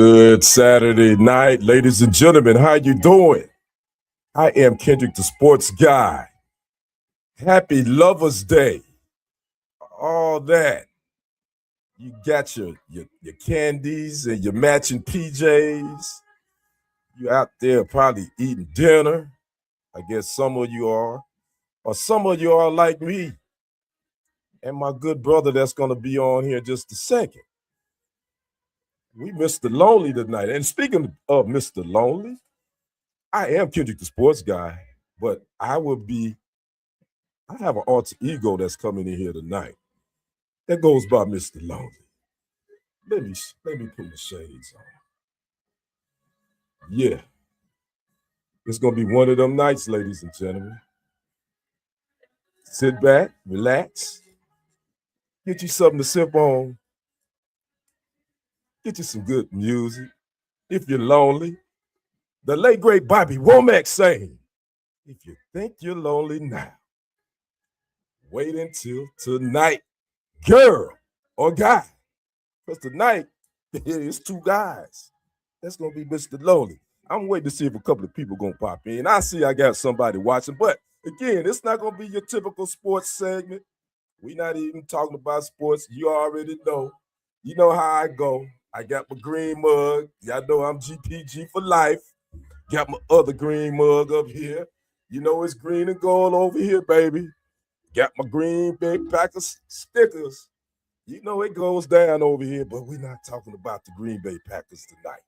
Good Saturday night, ladies and gentlemen. How you doing? I am Kendrick, the sports guy. Happy Lover's Day. All that. You got your candies and your matching PJs. You out there probably eating dinner. I guess some of you are. Or some of you are like me. And my good brother that's going to be on here in just a second. We Mr. Lonely tonight. And speaking of Mr. Lonely, I am Kendrick the sports guy, but I have an alter ego that's coming in here tonight. That goes by Mr. Lonely. Let me put the shades on. Yeah. It's gonna be one of them nights, ladies and gentlemen. Sit back, relax, get you something to sip on, get you some good music. If you're lonely, the late great Bobby Womack saying, if you think you're lonely now, wait until tonight, girl or guy. Because tonight, it's two guys. That's going to be Mr. Lonely. I'm waiting to see if a couple of people going to pop in. I see I got somebody watching. But again, it's not going to be your typical sports segment. We're not even talking about sports. You already know. You know how I go. I got my green mug. Y'all know I'm GPG for life. Got my other green mug up here. You know it's green and gold over here, baby. Got my Green Bay Packers stickers. You know it goes down over here, but we're not talking about the Green Bay Packers tonight.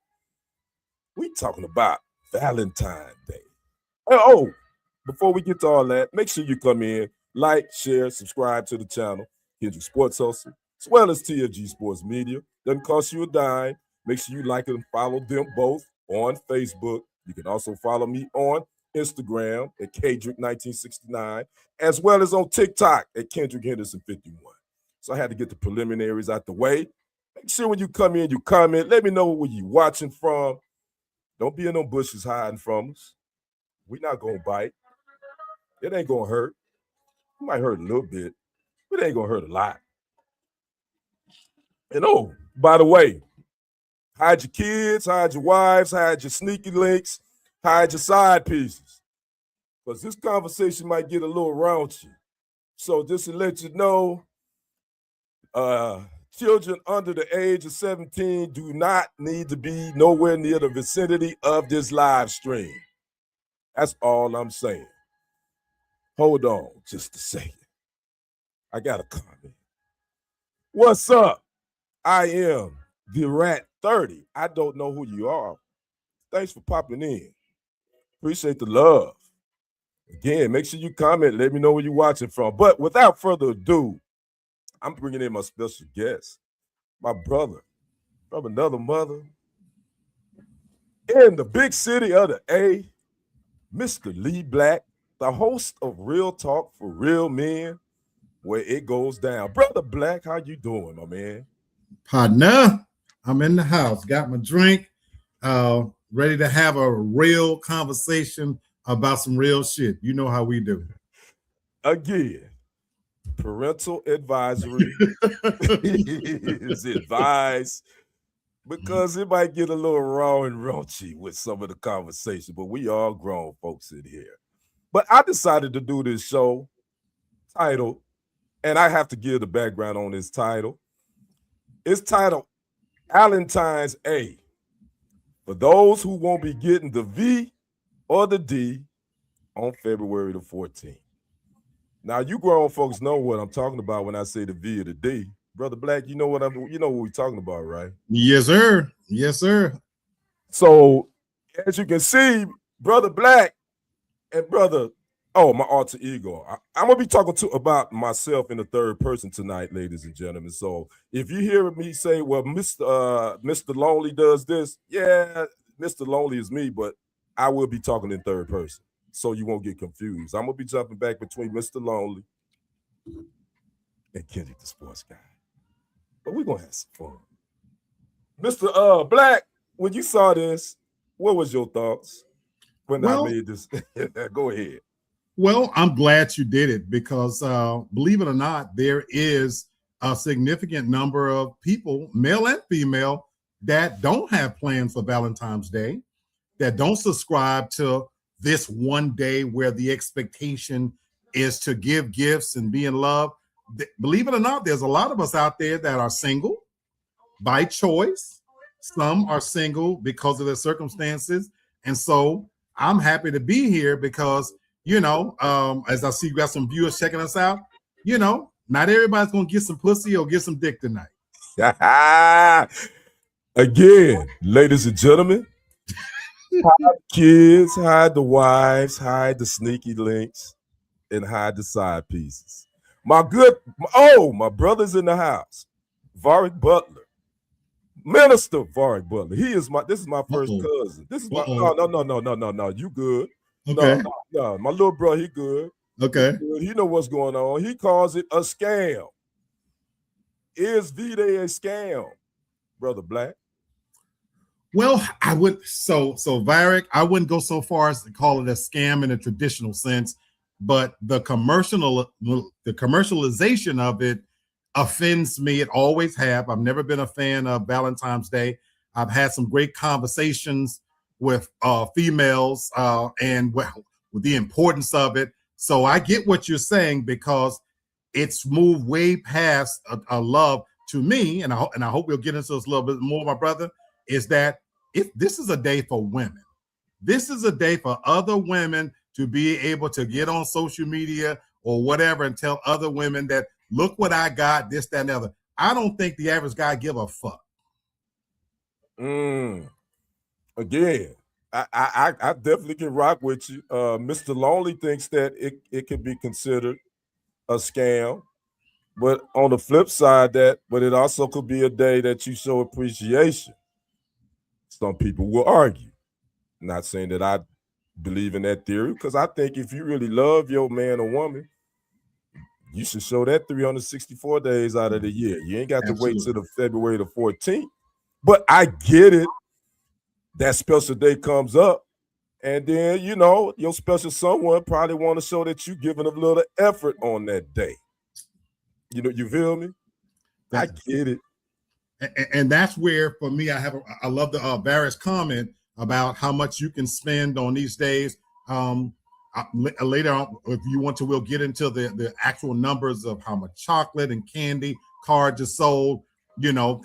We're talking about Valentine Day. Oh, before we get to all that, make sure you come in, like, share, subscribe to the channel, Kendrick Sports Hustle, as well as TFG Sports Media. Doesn't cost you a dime. Make sure you like and follow them both on Facebook. You can also follow me on Instagram at Kendrick1969, as well as on TikTok at Kendrick Henderson51. So I had to get the preliminaries out the way. Make sure when you come in, you comment. Let me know where you're watching from. Don't be in no bushes hiding from us. We're not going to bite. It ain't going to hurt. It might hurt a little bit, but it ain't going to hurt a lot. And oh, by the way, hide your kids, hide your wives, hide your sneaky links, hide your side pieces. Because this conversation might get a little raunchy. So just to let you know, children under the age of 17 do not need to be nowhere near the vicinity of this live stream. That's all I'm saying. Hold on just a second. I got a comment. What's up? I am the Rat 30. I don't know who you are. Thanks for popping in. Appreciate the love. Again, make sure you comment. Let me know where you're watching from. But without further ado, I'm bringing in my special guest, my brother from another mother in the big city of the A, Mr. Lee Black, the host of Real Talk for Real Men, where it goes down. Brother Black, how you doing, my man? Partner, I'm in the house. Got my drink, ready to have a real conversation about some real shit. You know how we do. Again, parental advisory is advised because it might get a little raw and raunchy with some of the conversation, but we all grown folks in here. But I decided to do this show titled, and I have to give the background on this title. It's titled Valentine's A. For those who won't be getting the V or the D on February the 14th. Now, you grown folks know what I'm talking about when I say the V or the D. Brother Black, you know what we're talking about, right? Yes, sir. Yes, sir. So, as you can see, Brother Black and Brother, my alter ego. I'm going to be talking about myself in the third person tonight, ladies and gentlemen. So, if you hear me say, well, Mr. Lonely does this, yeah, Mr. Lonely is me, but I will be talking in third person. So you won't get confused. I'm going to be jumping back between Mr. Lonely and Kendrick the sports guy. But we're going to have some fun. Mr. Black, when you saw this, what was your thoughts when I made this? Go ahead. Well, I'm glad you did it because believe it or not, there is a significant number of people, male and female, that don't have plans for Valentine's Day, that don't subscribe to this one day where the expectation is to give gifts and be in love. Believe it or not, there's a lot of us out there that are single by choice. Some are single because of their circumstances. And so I'm happy to be here because, as I see you got some viewers checking us out, not everybody's going to get some pussy or get some dick tonight. Again, ladies and gentlemen, hide the kids, hide the wives, hide the sneaky links, and hide the side pieces. My brother's in the house. Varric Butler. Minister Varric Butler. This is my first cousin. This is my no. You good. Okay. No. My little bro, he good. Okay. He know what's going on. He calls it a scam. Is V-Day a scam, Brother Black? Well, I would so Varric, I wouldn't go so far as to call it a scam in a traditional sense, but the commercialization of it offends me. It always have. I've never been a fan of Valentine's Day. I've had some great conversations with females and with the importance of it. So I get what you're saying because it's moved way past a love to me, and I hope we'll get into this a little bit more, my brother, is that if this is a day for women, this is a day for other women to be able to get on social media or whatever and tell other women that, look what I got, this, that, and the other. I don't think the average guy give a fuck. Again, I definitely can rock with you. Mr. Lonely thinks that it can be considered a scam, but on the flip side, but it also could be a day that you show appreciation. Some people will argue. Not saying that I believe in that theory, because I think if you really love your man or woman, you should show that 364 days out of the year. You ain't got to wait till the February the 14th. But I get it. That special day comes up, and then, your special someone probably want to show that you giving a little effort on that day. You feel me? I get it. And that's where, for me, I love the Varric comment about how much you can spend on these days. Later on, if you want to, we'll get into the actual numbers of how much chocolate and candy cards are sold.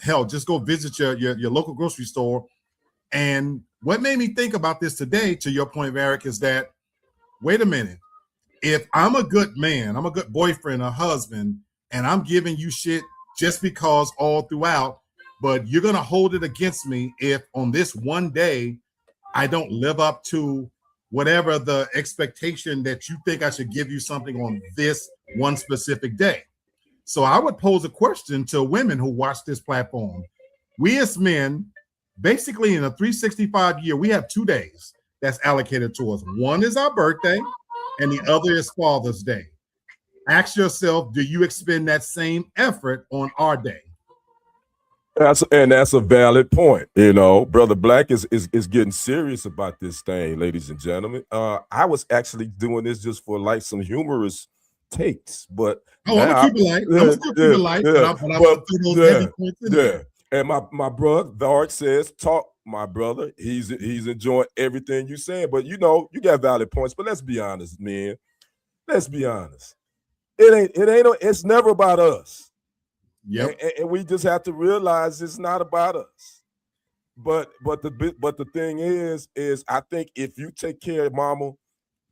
Hell, just go visit your local grocery store. And what made me think about this today, to your point, Varric, is that, wait a minute, if I'm a good man, I'm a good boyfriend, a husband, and I'm giving you shit just because all throughout, but you're going to hold it against me if on this one day I don't live up to whatever the expectation that you think I should give you something on this one specific day. So I would pose a question to women who watch this platform. We as men, basically in a 365 year, we have 2 days that's allocated to us. One is our birthday and the other is Father's Day. Ask yourself, do you expend that same effort on our day? That's a valid point. Brother Black is getting serious about this thing, ladies and gentlemen. I was actually doing this just for like some humorous takes, but I'm gonna keep it light. I'm still keep it light, but I want to throw those heavy points in there. And my brother Varric says, talk, my brother. He's enjoying everything you saying, but you got valid points. But let's be honest, man. Let's be honest. It's never about us. Yep. And we just have to realize it's not about us. But the thing is I think if you take care of mama,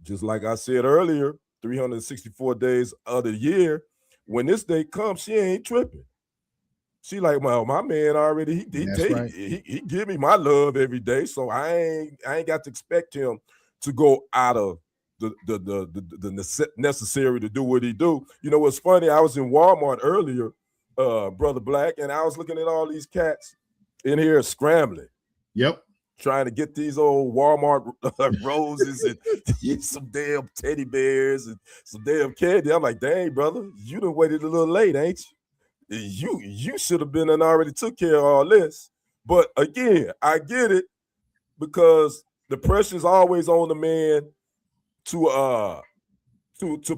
just like I said earlier, 364 days of the year, when this day comes, she ain't tripping. She like, well, my man already he give me my love every day, so I ain't got to expect him to go out of the necessary to do what he do. What's funny? I was in Walmart earlier, Brother Black, and I was looking at all these cats in here scrambling. Yep. Trying to get these old Walmart roses and some damn teddy bears and some damn candy. I'm like, dang, brother, you done waited a little late, ain't you? You should have been and already took care of all this. But again, I get it, because the pressure's always on the man to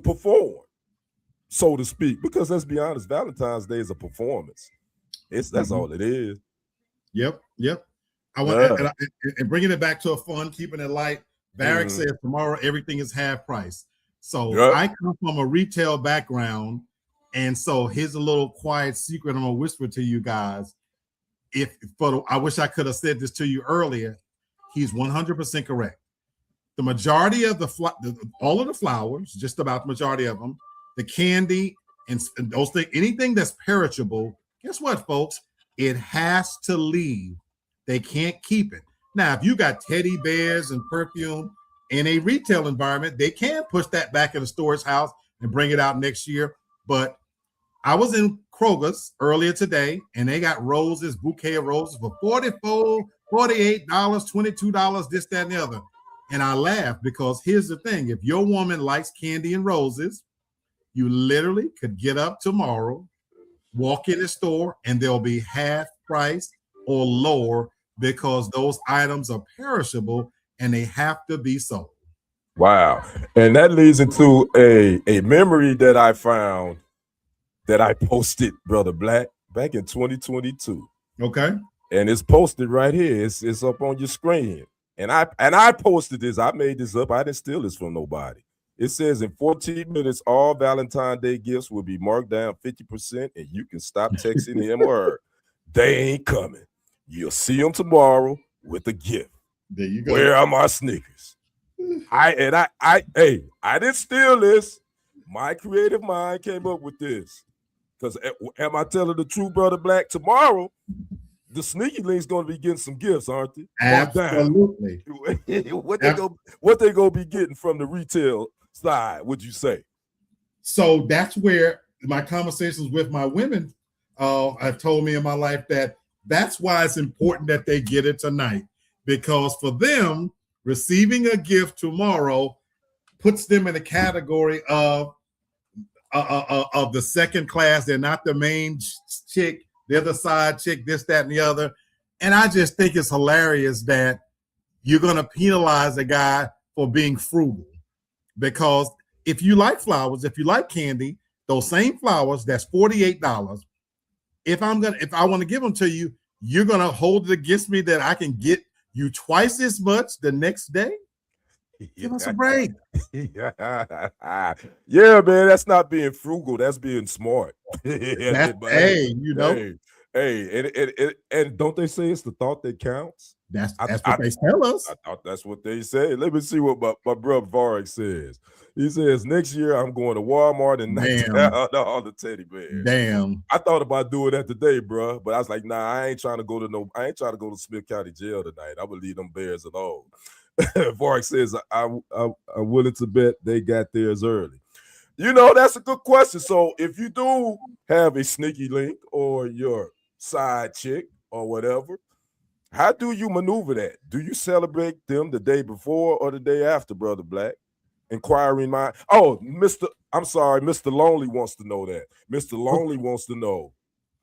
perform, so to speak. Because let's be honest, Valentine's Day is a performance. That's all it is. Yep. I want Yeah. and bringing it back to a fun, keeping it light. Varick says tomorrow everything is half price. So Yep. I come from a retail background, and so here's a little quiet secret I'm gonna whisper to you guys. I wish I could have said this to you earlier. He's 100% correct. The majority of all of the flowers, just about the majority of them, the candy and those things, anything that's perishable, guess what, folks? It has to leave. They can't keep it. Now, if you got teddy bears and perfume in a retail environment, they can push that back in the storage house and bring it out next year. But I was in Kroger's earlier today, and they got roses, bouquet of roses for $44, $48, $22, this, that, and the other. And I laughed because here's the thing. If your woman likes candy and roses, you literally could get up tomorrow, walk in the store, and they'll be half price or lower because those items are perishable and they have to be sold. Wow. And that leads into a memory that I found that I posted, Brother Black, back in 2022. Okay. And it's posted right here. It's up on your screen. And I posted this. I made this up. I didn't steal this from nobody. It says in 14 minutes, all Valentine Day gifts will be marked down 50%, and you can stop texting him or her. They ain't coming. You'll see them tomorrow with a gift. There you go. Where are my sneakers? I didn't steal this. My creative mind came up with this. Because am I telling the truth, Brother Black? Tomorrow, the sneaky link's going to be getting some gifts, aren't they? Absolutely. What they gonna be getting from the retail side? Would you say? So that's where my conversations with my women have told me in my life that's why it's important that they get it tonight, because for them, receiving a gift tomorrow puts them in a category of the second class. They're not the main chick. They're the side chick, this, that, and the other. And I just think it's hilarious that you're going to penalize a guy for being frugal. Because if you like flowers, if you like candy, those same flowers, that's $48. If I want to give them to you, you're going to hold it against me that I can get you twice as much the next day? Give us a break. Yeah, man, that's not being frugal. That's being smart. Hey, and don't they say it's the thought that counts? That's what they tell us. I thought that's what they say. Let me see what my brother Varric says. He says next year I'm going to Walmart and knock down all the teddy bears. Damn. I thought about doing that today, bro, but I was like, nah, I ain't trying to go to Smith County Jail tonight. I would leave them bears alone. Varric says, I'm willing to bet they got theirs early. That's a good question. So if you do have a sneaky link or your side chick or whatever, how do you maneuver that? Do you celebrate them the day before or the day after, Brother Black? Inquiring mind. Oh, Mr. Lonely wants to know that. Mr. Lonely wants to know,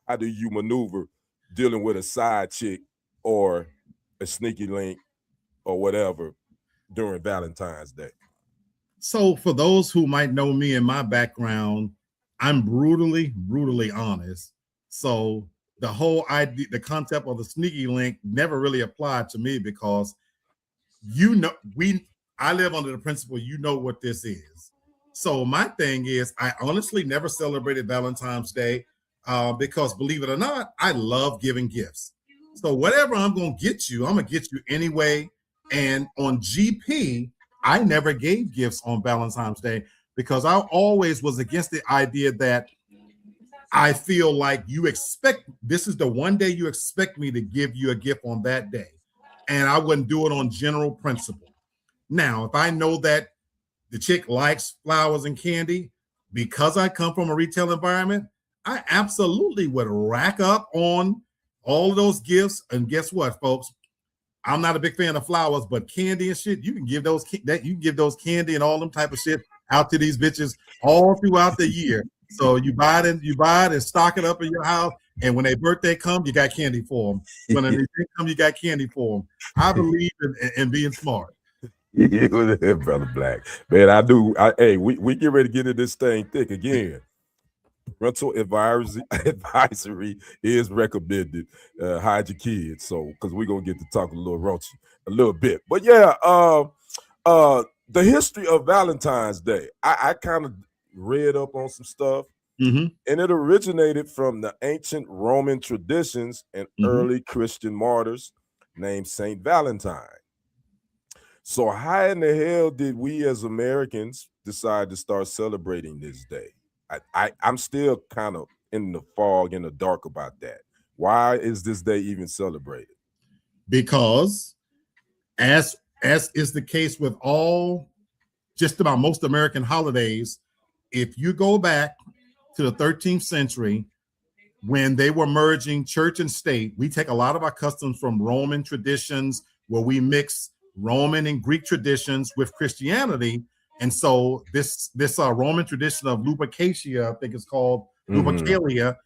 how do you maneuver dealing with a side chick or a sneaky link or whatever during Valentine's Day? So for those who might know me and my background, I'm brutally, brutally honest. So the whole idea, the concept of the sneaky link never really applied to me because I live under the principle, what this is. So my thing is, I honestly never celebrated Valentine's Day because, believe it or not, I love giving gifts. So whatever I'm going to get you, I'm going to get you anyway. And on GP, I never gave gifts on Valentine's Day because I always was against the idea that I feel like this is the one day you expect me to give you a gift on that day. And I wouldn't do it on general principle. Now, if I know that the chick likes flowers and candy, because I come from a retail environment, I absolutely would rack up on all of those gifts. And guess what, folks? I'm not a big fan of flowers, but candy and shit, you can give those candy and all them type of shit out to these bitches all throughout the year. So you buy it and stock it up in your house. And when their birthday comes, you got candy for them. When they come, you got candy for them. I believe in being smart. Brother Black, man, I do. We get ready to get in this thing thick again. Parental advisory is recommended. Hide your kids, so because we're gonna get to talk a little raunchy a little bit. But yeah, the history of Valentine's Day. I kind of read up on some stuff, Mm-hmm. and it originated from the ancient Roman traditions and Mm-hmm. early Christian martyrs named Saint Valentine. So how in the hell did we as Americans decide to start celebrating this day? I'm still kind of in the fog, in the dark about that. Why is this day even celebrated? Because as is the case with all just about most American holidays, if you go back to the 13th century when they were merging church and state, we take a lot of our customs from Roman traditions where we mix Roman and Greek traditions with Christianity. And so this Roman tradition of Lupercalia, I think it's called Lupercalia,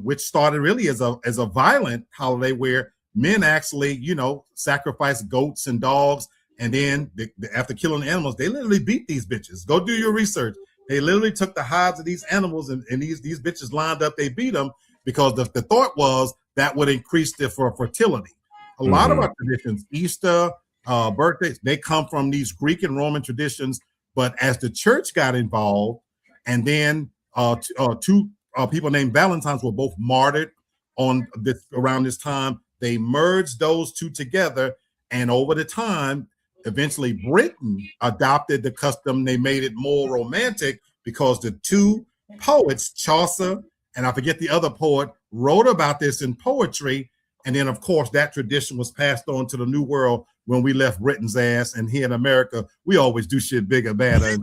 which started really as a violent holiday where men actually, sacrifice goats and dogs. And then after killing the animals, they literally beat these bitches. Go do your research. They literally took the hides of these animals and these bitches lined up. They beat them because the thought was that would increase their fertility. A lot of our traditions, Easter, birthdays, they come from these Greek and Roman traditions. But as the church got involved, and then two people named Valentines were both martyred around this time, they merged those two together. And over the time, eventually Britain adopted the custom. They made it more romantic because the two poets, Chaucer and I forget the other poet, wrote about this in poetry. And then, of course, that tradition was passed on to the New World when we left Britain's ass. And here in America, we always do shit bigger, badder.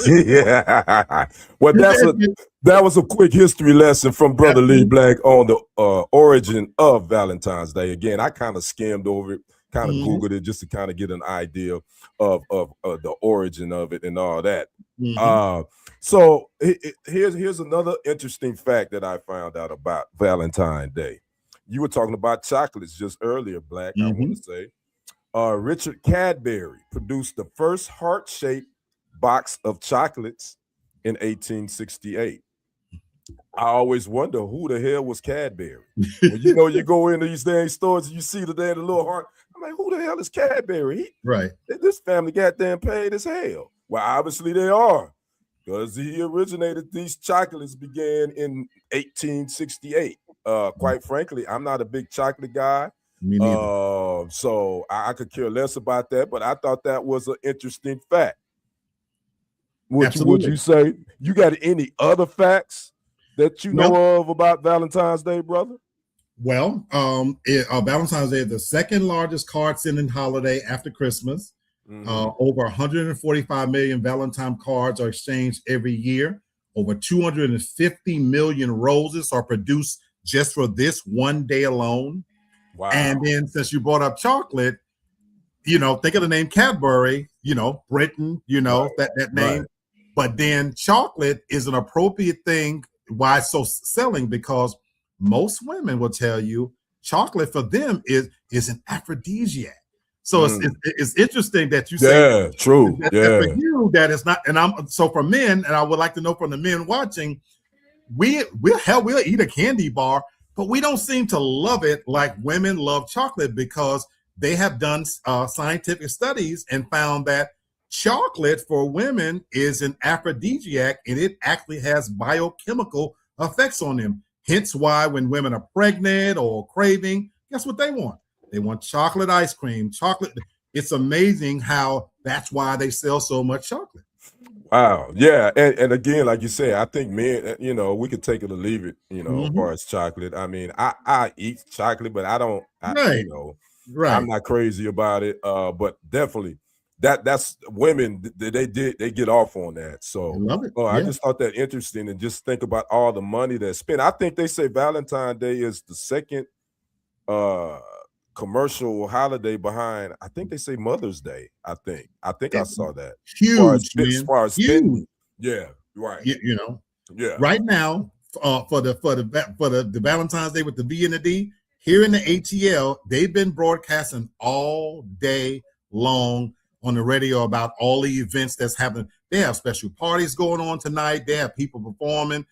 Yeah. Well, that was a quick history lesson from Brother Lee Black on the origin of Valentine's Day. Again, I kind of skimmed over it, kind of Googled it just to kind of get an idea of the origin of it and all that. So here's another interesting fact that I found out about Valentine's Day. You were talking about chocolates just earlier, Black, I want to say. Richard Cadbury produced the first heart-shaped box of chocolates in 1868. I always wonder who the hell was Cadbury. When, you go into these dang stores and you see the little heart. I'm like, who the hell is Cadbury? Right. This family goddamn paid as hell. Well, obviously they are, because he originated these chocolates began in 1868. Quite frankly, I'm not a big chocolate guy. Me neither. So I could care less about that, but I thought that was an interesting fact. Would you say you got any other facts that you know of about Valentine's Day, brother? Well, Valentine's Day is the second largest card sending holiday after Christmas. Over 145 million Valentine cards are exchanged every year. Over 250 million roses are produced just for this one day alone. Wow. And then since you brought up chocolate, think of the name Cadbury, Britain, that name. Right. But then chocolate is an appropriate thing. Why it's so selling? Because most women will tell you chocolate for them is an aphrodisiac. So it's interesting that you say, true. That for you, that is not. And so for men, and I would like to know from the men watching, we'll eat a candy bar, but we don't seem to love it like women love chocolate, because they have done scientific studies and found that chocolate for women is an aphrodisiac, and it actually has biochemical effects on them. Hence why when women are pregnant or craving, guess what they want? They want chocolate ice cream, chocolate. It's amazing how that's why they sell so much chocolate. Wow. Yeah. And again, like you said, I think men, we could take it or leave it, as far as chocolate. I mean, I eat chocolate, but I don't, I'm not crazy about it. But definitely that's women, they get off on that. So I love it. I just thought that interesting, and just think about all the money that's spent. I think they say Valentine's Day is the second commercial holiday behind, I think they say Mother's Day. I think I saw that. Huge, as far as spending. Yeah, right. Right now, for the Valentine's Day with the V and the D, here in the ATL, they've been broadcasting all day long on the radio about all the events that's happening. They have special parties going on tonight. They have people performing.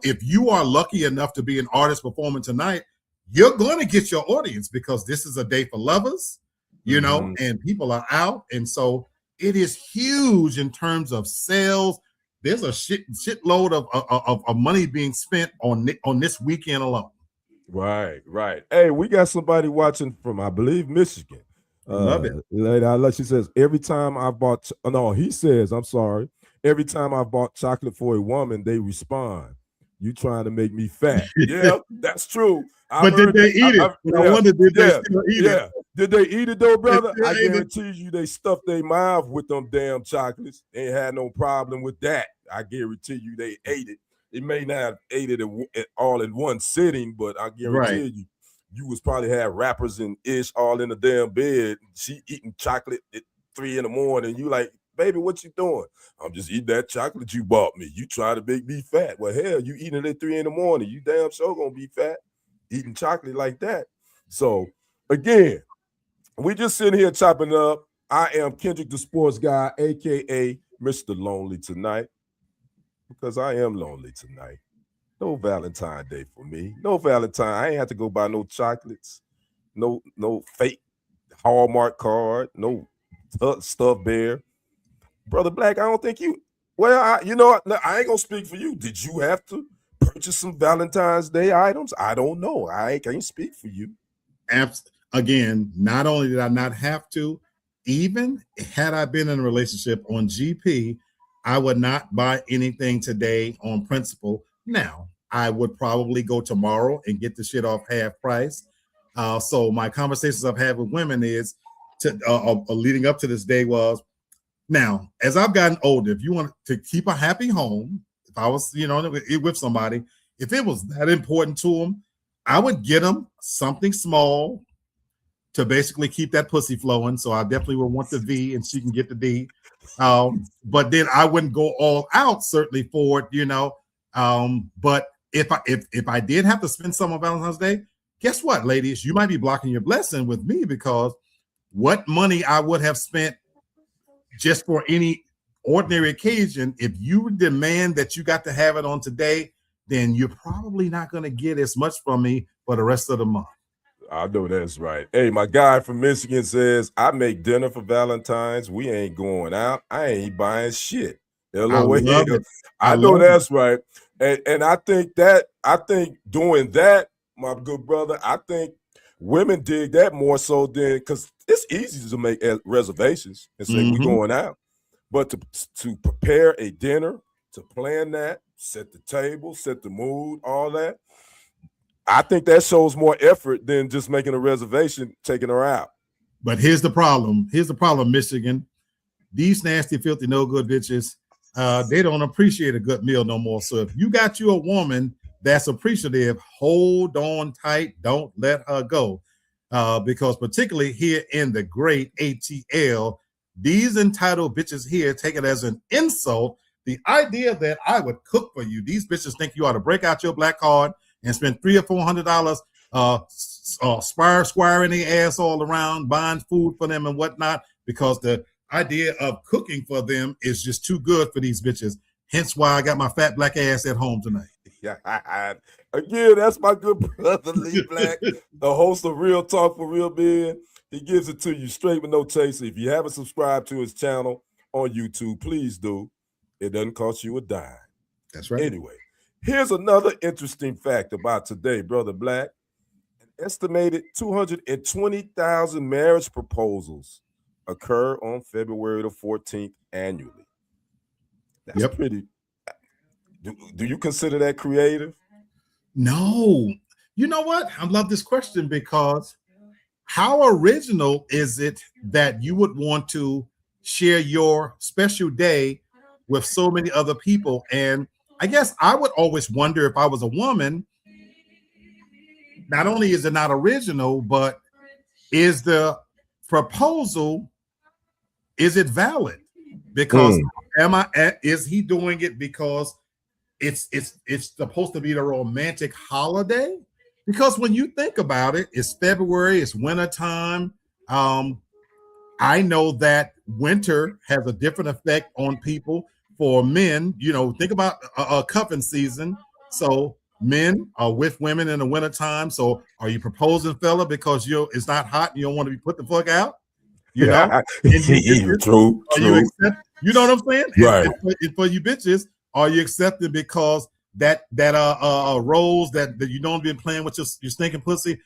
If you are lucky enough to be an artist performing tonight, you're going to get your audience because this is a day for lovers, and people are out. And so it is huge in terms of sales. There's a shitload of money being spent on this weekend alone. Right. Hey, we got somebody watching from, I believe, Michigan. Love it. She says, every time I bought, I'm sorry. Every time I bought chocolate for a woman, they respond, "You trying to make me fat?" Yeah, that's true. But did they eat it? I wonder, did they still eat it? Did they eat it though, brother? I guarantee you they stuffed their mouth with them damn chocolates. They ain't had no problem with that. I guarantee you they ate it. They may not have ate it all in one sitting, but I guarantee you was probably had rappers and Ish all in the damn bed. She eating chocolate at 3 a.m. You like, baby, what you doing? I'm just eating that chocolate you bought me. You try to make me fat. Well, hell, you eating it at 3 a.m. You damn sure gonna be fat eating chocolate like that. So again, we just sitting here chopping up. I am Kendrick the Sports Guy, aka Mr. Lonely Tonight, because I am lonely tonight. No Valentine Day for me. No Valentine. I ain't have to go buy no chocolates, no fake Hallmark card, no stuffed bear. Brother Black, I don't think you. Well, I ain't gonna speak for you. Did you have to purchase some Valentine's Day items? I don't know. I can't speak for you. Again, not only did I not have to, even had I been in a relationship on GP, I would not buy anything today on principle. Now, I would probably go tomorrow and get the shit off half price. So my conversations I've had with women is leading up to this day was, now, as I've gotten older, if you want to keep a happy home, if I was, with somebody, if it was that important to them, I would get them something small to basically keep that pussy flowing. So I definitely would want the V and she can get the D. But then I wouldn't go all out certainly for it, But if I did have to spend some on Valentine's Day, guess what, ladies? You might be blocking your blessing with me, because what money I would have spent just for any ordinary occasion, if you demand that you got to have it on today, then you're probably not going to get as much from me for the rest of the month. I know that's right. Hey, my guy from Michigan says, I make dinner for Valentine's. We ain't going out. I ain't buying shit. I know that's right. And I think doing that, my good brother, I think women dig that more so than, because it's easy to make reservations and say we're going out. But to prepare a dinner, to plan that, set the table, set the mood, all that, I think that shows more effort than just making a reservation, taking her out. But here's the problem. Michigan. These nasty, filthy, no good bitches, they don't appreciate a good meal no more. So if you got you a woman that's appreciative, hold on tight. Don't let her go. Because particularly here in the great ATL, these entitled bitches here take it as an insult. The idea that I would cook for you, these bitches think you ought to break out your black card and spend $300 or $400 squiring their ass all around, buying food for them and whatnot, because the idea of cooking for them is just too good for these bitches. Hence why I got my fat black ass at home tonight. Yeah, again, that's my good brother Lee Black, the host of Real Talk for Real Men. He gives it to you straight with no chaser. If you haven't subscribed to his channel on YouTube, please do. It doesn't cost you a dime. That's right. Anyway, here's another interesting fact about today, Brother Black. An estimated 220,000 marriage proposals occur on February the 14th annually. That's pretty. Do you consider that creative? No. You know what? I love this question, because how original is it that you would want to share your special day with so many other people? And I guess I would always wonder, if I was a woman, not only is it not original, but is the proposal, is it valid? Because is he doing it because it's supposed to be the romantic holiday? Because when you think about it, it's February, it's wintertime. I know that winter has a different effect on people. For men, think about a cuffing season. So men are with women in the wintertime. So are you proposing, fella, because it's not hot and you don't want to be put the fuck out? And you bitches, True. you accept? You know what I'm saying? Right. And for you bitches, are you accepting because that rose that you don't been playing with your stinking pussy,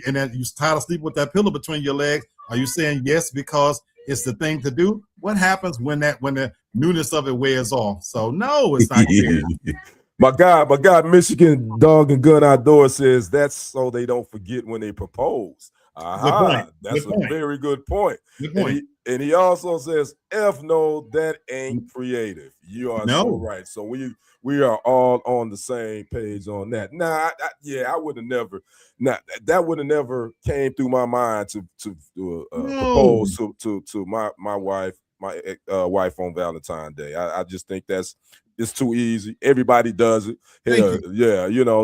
and that you tired of sleeping with that pillow between your legs? Are you saying yes because it's the thing to do? What happens when the newness of it wears off? So no, it's not fair. My guy, Michigan Dog and Gun Outdoor says that's so they don't forget when they propose. That's a very good point. And he also says, F no, that ain't creative. You are so right. So we are all on the same page on that. Nah, I would have never. That would have never came through my mind to propose to my wife, wife on Valentine Day. I just think it's too easy. Everybody does it.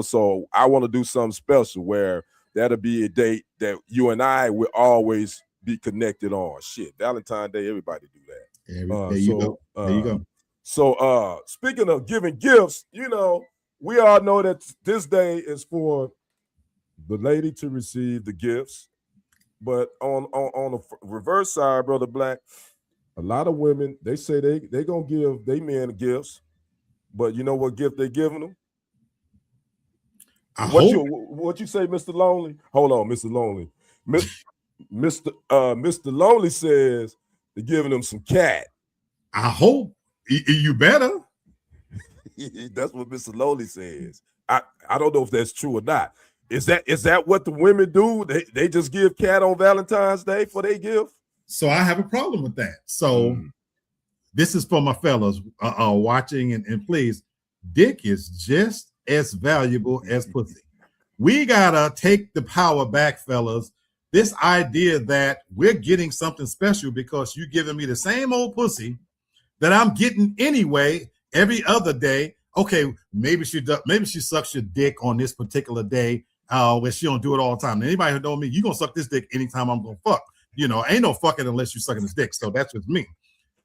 So I want to do something special where that'll be a date that you and I will always be connected on. Shit, Valentine's Day, everybody do that. There you go. So speaking of giving gifts, we all know that this day is for the lady to receive the gifts. But on the reverse side, Brother Black, a lot of women, they say they gonna give their men gifts, but you know what gift they giving them? What you say, Mr. Lonely? Hold on, Mr. Lonely. Mr. Lonely says they're giving them some cat. I hope. You better. That's what Mr. Lonely says. I don't know if that's true or not. Is that what the women do? They just give cat on Valentine's Day for their gift? So I have a problem with that. So this is for my fellas watching, and please, dick is just as valuable as pussy. We gotta take the power back, fellas. This idea that we're getting something special because you're giving me the same old pussy that I'm getting anyway every other day. Okay, maybe she sucks your dick on this particular day, where she don't do it all the time. Anybody who know me, you gonna suck this dick anytime I'm gonna fuck. Ain't no fucking unless you're sucking this dick. So that's just me.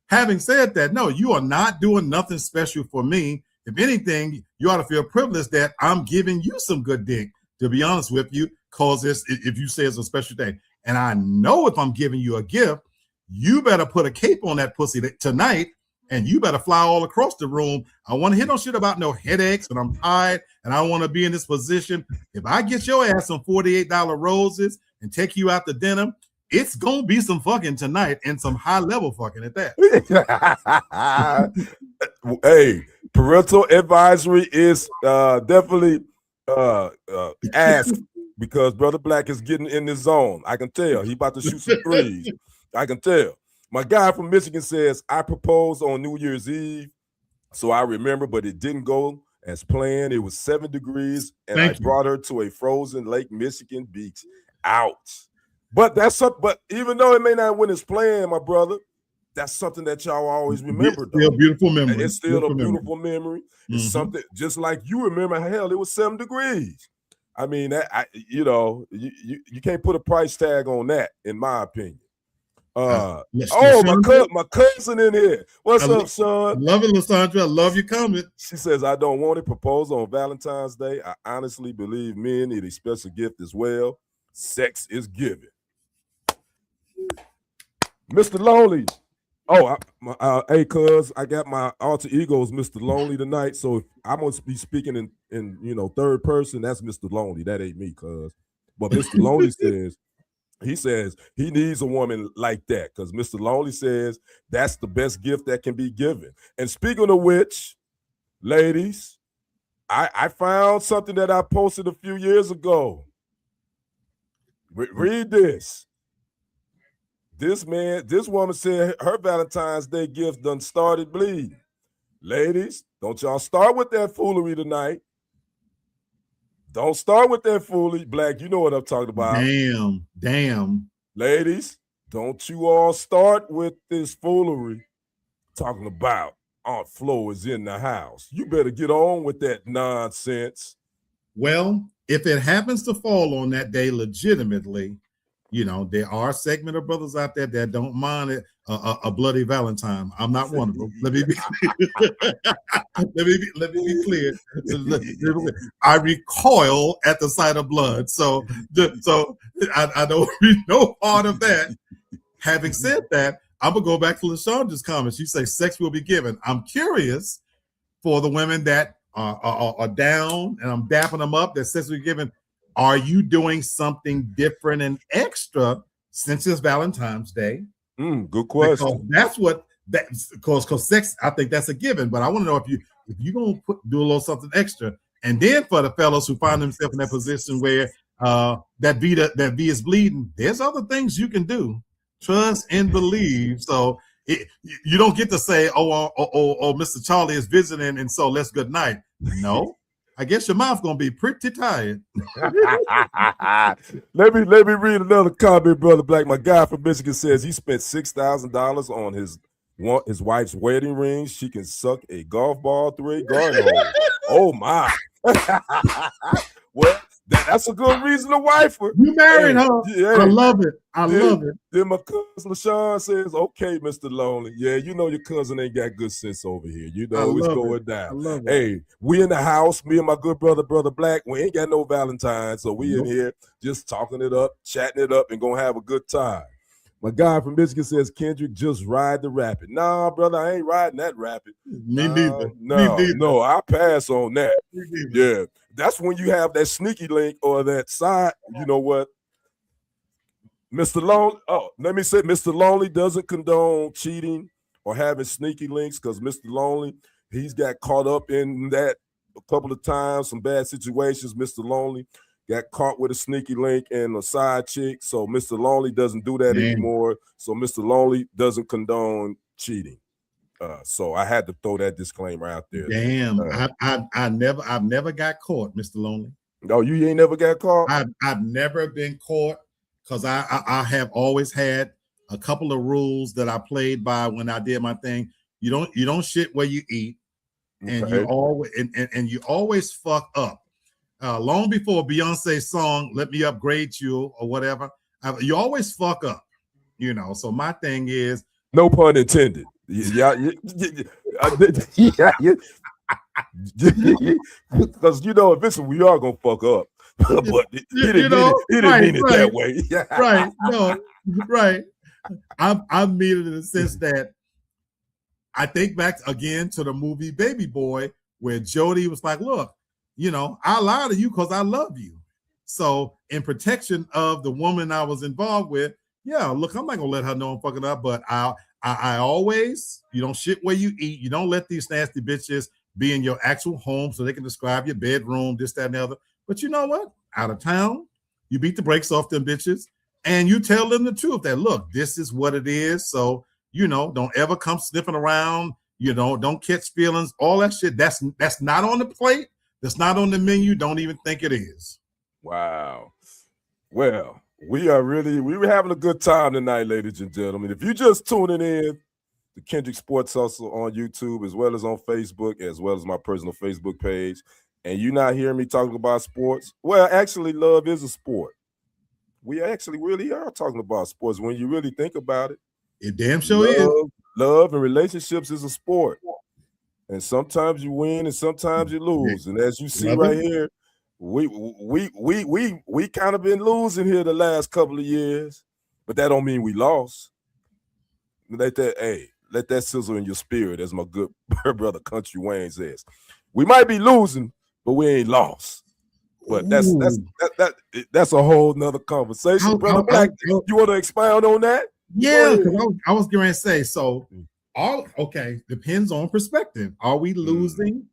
Having said that, no, you are not doing nothing special for me. If anything, you ought to feel privileged that I'm giving you some good dick, to be honest with you, because if you say it's a special day. And I know if I'm giving you a gift, you better put a cape on that pussy tonight, and you better fly all across the room. I want to hear no shit about no headaches, and I'm tired, and I want to be in this position. If I get your ass some $48 roses and take you out to dinner, it's going to be some fucking tonight, and some high-level fucking at that. Hey, parental advisory is definitely asked, because Brother Black is getting in the zone. I can tell. He about to shoot some threes. I can tell. My guy from Michigan says, I proposed on New Year's Eve, so I remember, but it didn't go as planned. It was 7 degrees, and I brought her to a frozen Lake Michigan beach. Ouch. But that's something. But even though it may not when it's planned, my brother, that's something that y'all always remember. It's still a beautiful memory. It's still a beautiful memory. It's something just like you remember. Hell, it was 7 degrees. I mean, you can't put a price tag on that, in my opinion. My cousin in here. What's up, son? Love it, Lysandra. I love your comment. She says, I don't want a proposal on Valentine's Day. I honestly believe men need a special gift as well. Sex is given. Mr. Lonely. Hey, cuz I got my alter egos, Mr. Lonely, tonight. So if I'm gonna be speaking in third person, that's Mr. Lonely. That ain't me, cuz. But Mr. Lonely says he needs a woman like that, because Mr. Lonely says that's the best gift that can be given. And speaking of which, ladies, I found something that I posted a few years ago. Read this. This woman said her Valentine's Day gift done started bleeding. Ladies, don't y'all start with that foolery tonight. Don't start with that foolery. Black, you know what I'm talking about. Damn. Ladies, don't you all start with this foolery talking about Aunt Flo is in the house. You better get on with that nonsense. Well, if it happens to fall on that day legitimately, You know, there are a segment of brothers out there that don't mind it, a bloody Valentine. I'm not one of them. Let me be let me be clear. I recoil at the sight of blood. So I don't read no part of that. Having said that, I'm gonna go back to LaShonda's comments. You say sex will be given. I'm curious for the women that are down, and I'm dapping them up, that sex will be given. Are you doing something different and extra since it's Valentine's Day? Good question. Because that's what because sex, I think that's a given. But I want to know if you gonna do a little something extra. And then for the fellas who find themselves in that position where that V is bleeding, there's other things you can do. Trust and believe. So you don't get to say, oh, Mr. Charlie is visiting, and so let's good night. No. I guess your mouth's gonna be pretty tired. let me read another comment, Brother Black. My guy from Michigan says he spent $6,000 on his wife's wedding ring. She can suck a golf ball through a garden hole. Oh my! Well, that's a good reason to wife her. You married her. Yeah. I love it. I love it. Then my cousin LaShawn says, "Okay, Mr. Lonely. Yeah, you know your cousin ain't got good sense over here. You know it's going down. Hey, we in the house. Me and my good brother Black. We ain't got no Valentine, so we in here just talking it up, chatting it up, and gonna have a good time." My guy from Michigan says, "Kendrick, just ride the rapid." Nah, brother, I ain't riding that rapid. Me neither. No, I pass on that. Yeah, that's when you have that sneaky link or that side. You know what, Mr. Lonely? Oh, let me say, Mr. Lonely doesn't condone cheating or having sneaky links, because Mr. Lonely, he's got caught up in that a couple of times, some bad situations. Mr. Lonely got caught with a sneaky link and a side chick. So Mr. Lonely doesn't do that anymore. So Mr. Lonely doesn't condone cheating. So I had to throw that disclaimer out there. Damn, I've never got caught, Mr. Lonely. No, you ain't never got caught? I've never been caught, because I have always had a couple of rules that I played by when I did my thing. You don't shit where you eat, and you always fuck up. Long before Beyonce's song "Let Me Upgrade You" or whatever, you always fuck up, you know. So my thing is, no pun intended. Because you know, eventually we are gonna fuck up, but he didn't mean it that way. Right? No, right. I mean it in the sense that I think back again to the movie Baby Boy, where Jody was like, "Look, you know, I lie to you because I love you. So in protection of the woman I was involved with, yeah, look, I'm not gonna let her know I'm fucking up, but I always, you don't shit where you eat. You don't let these nasty bitches be in your actual home so they can describe your bedroom, this, that, and the other. But you know what? Out of town, you beat the brakes off them bitches, and you tell them the truth that, look, this is what it is. So, you know, don't ever come sniffing around, you know, don't catch feelings, all that shit. That's not on the plate. That's not on the menu. Don't even think it is. Wow. Well, we were having a good time tonight, ladies and gentlemen. If you're just tuning in to Kendrick Sports Hustle on YouTube, as well as on Facebook, as well as my personal Facebook page, and you're not hearing me talking about sports, well, actually, love is a sport. We actually really are talking about sports when you really think about it. It damn sure is. Love and relationships is a sport. And sometimes you win and sometimes you lose. And as you see right here, we kind of been losing here the last couple of years, but that don't mean we lost. Let that sizzle in your spirit, as my good brother Country Wayne says. We might be losing, but we ain't lost. But that's a whole nother conversation, brother Black. You want to expound on that? Yeah, because I was going to say, so depends on perspective. Are we losing?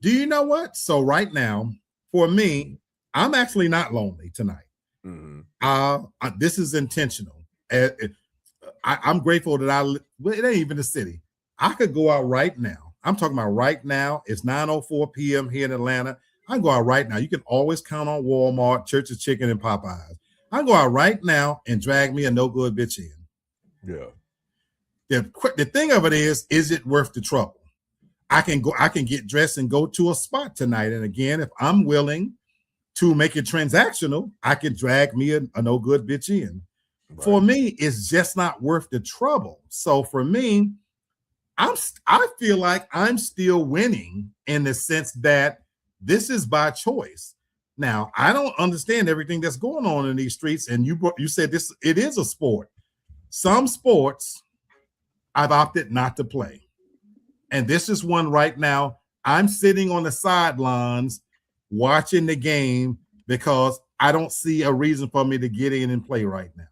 Do you know what? So right now, for me, I'm actually not lonely tonight. This is intentional. I'm grateful that it ain't even the city. I could go out right now. I'm talking about right now. It's 9:04 p.m. here in Atlanta. I can go out right now. You can always count on Walmart, Church's Chicken, and Popeyes. I can go out right now and drag me a no good bitch in. Yeah. The thing of it is it worth the trouble? I can get dressed and go to a spot tonight. And again, if I'm willing to make it transactional, I can drag me a no good bitch in. For me, it's just not worth the trouble. So for me, I feel like I'm still winning in the sense that this is by choice. Now, I don't understand everything that's going on in these streets, and you said this, it is a sport. Some sports I've opted not to play, and this is one right now. I'm sitting on the sidelines watching the game because I don't see a reason for me to get in and play right now.